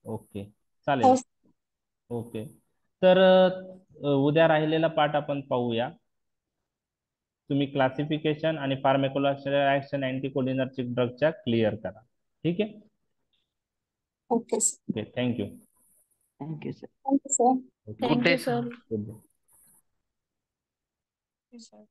ओके, हो चालेल. ओके, तर उद्या राहिलेला पार्ट आपण पाहूया. तुम्ही क्लासिफिकेशन आणि फार्माकोलॉजिकल ऍक्शन अँटीकोलिनर्जिक ड्रगच्या क्लिअर करा. ठीक आहे. Okay sir. Okay, thank you. Thank you sir. Thank you sir. Good thank day you sir. Sir. Good day. Sir.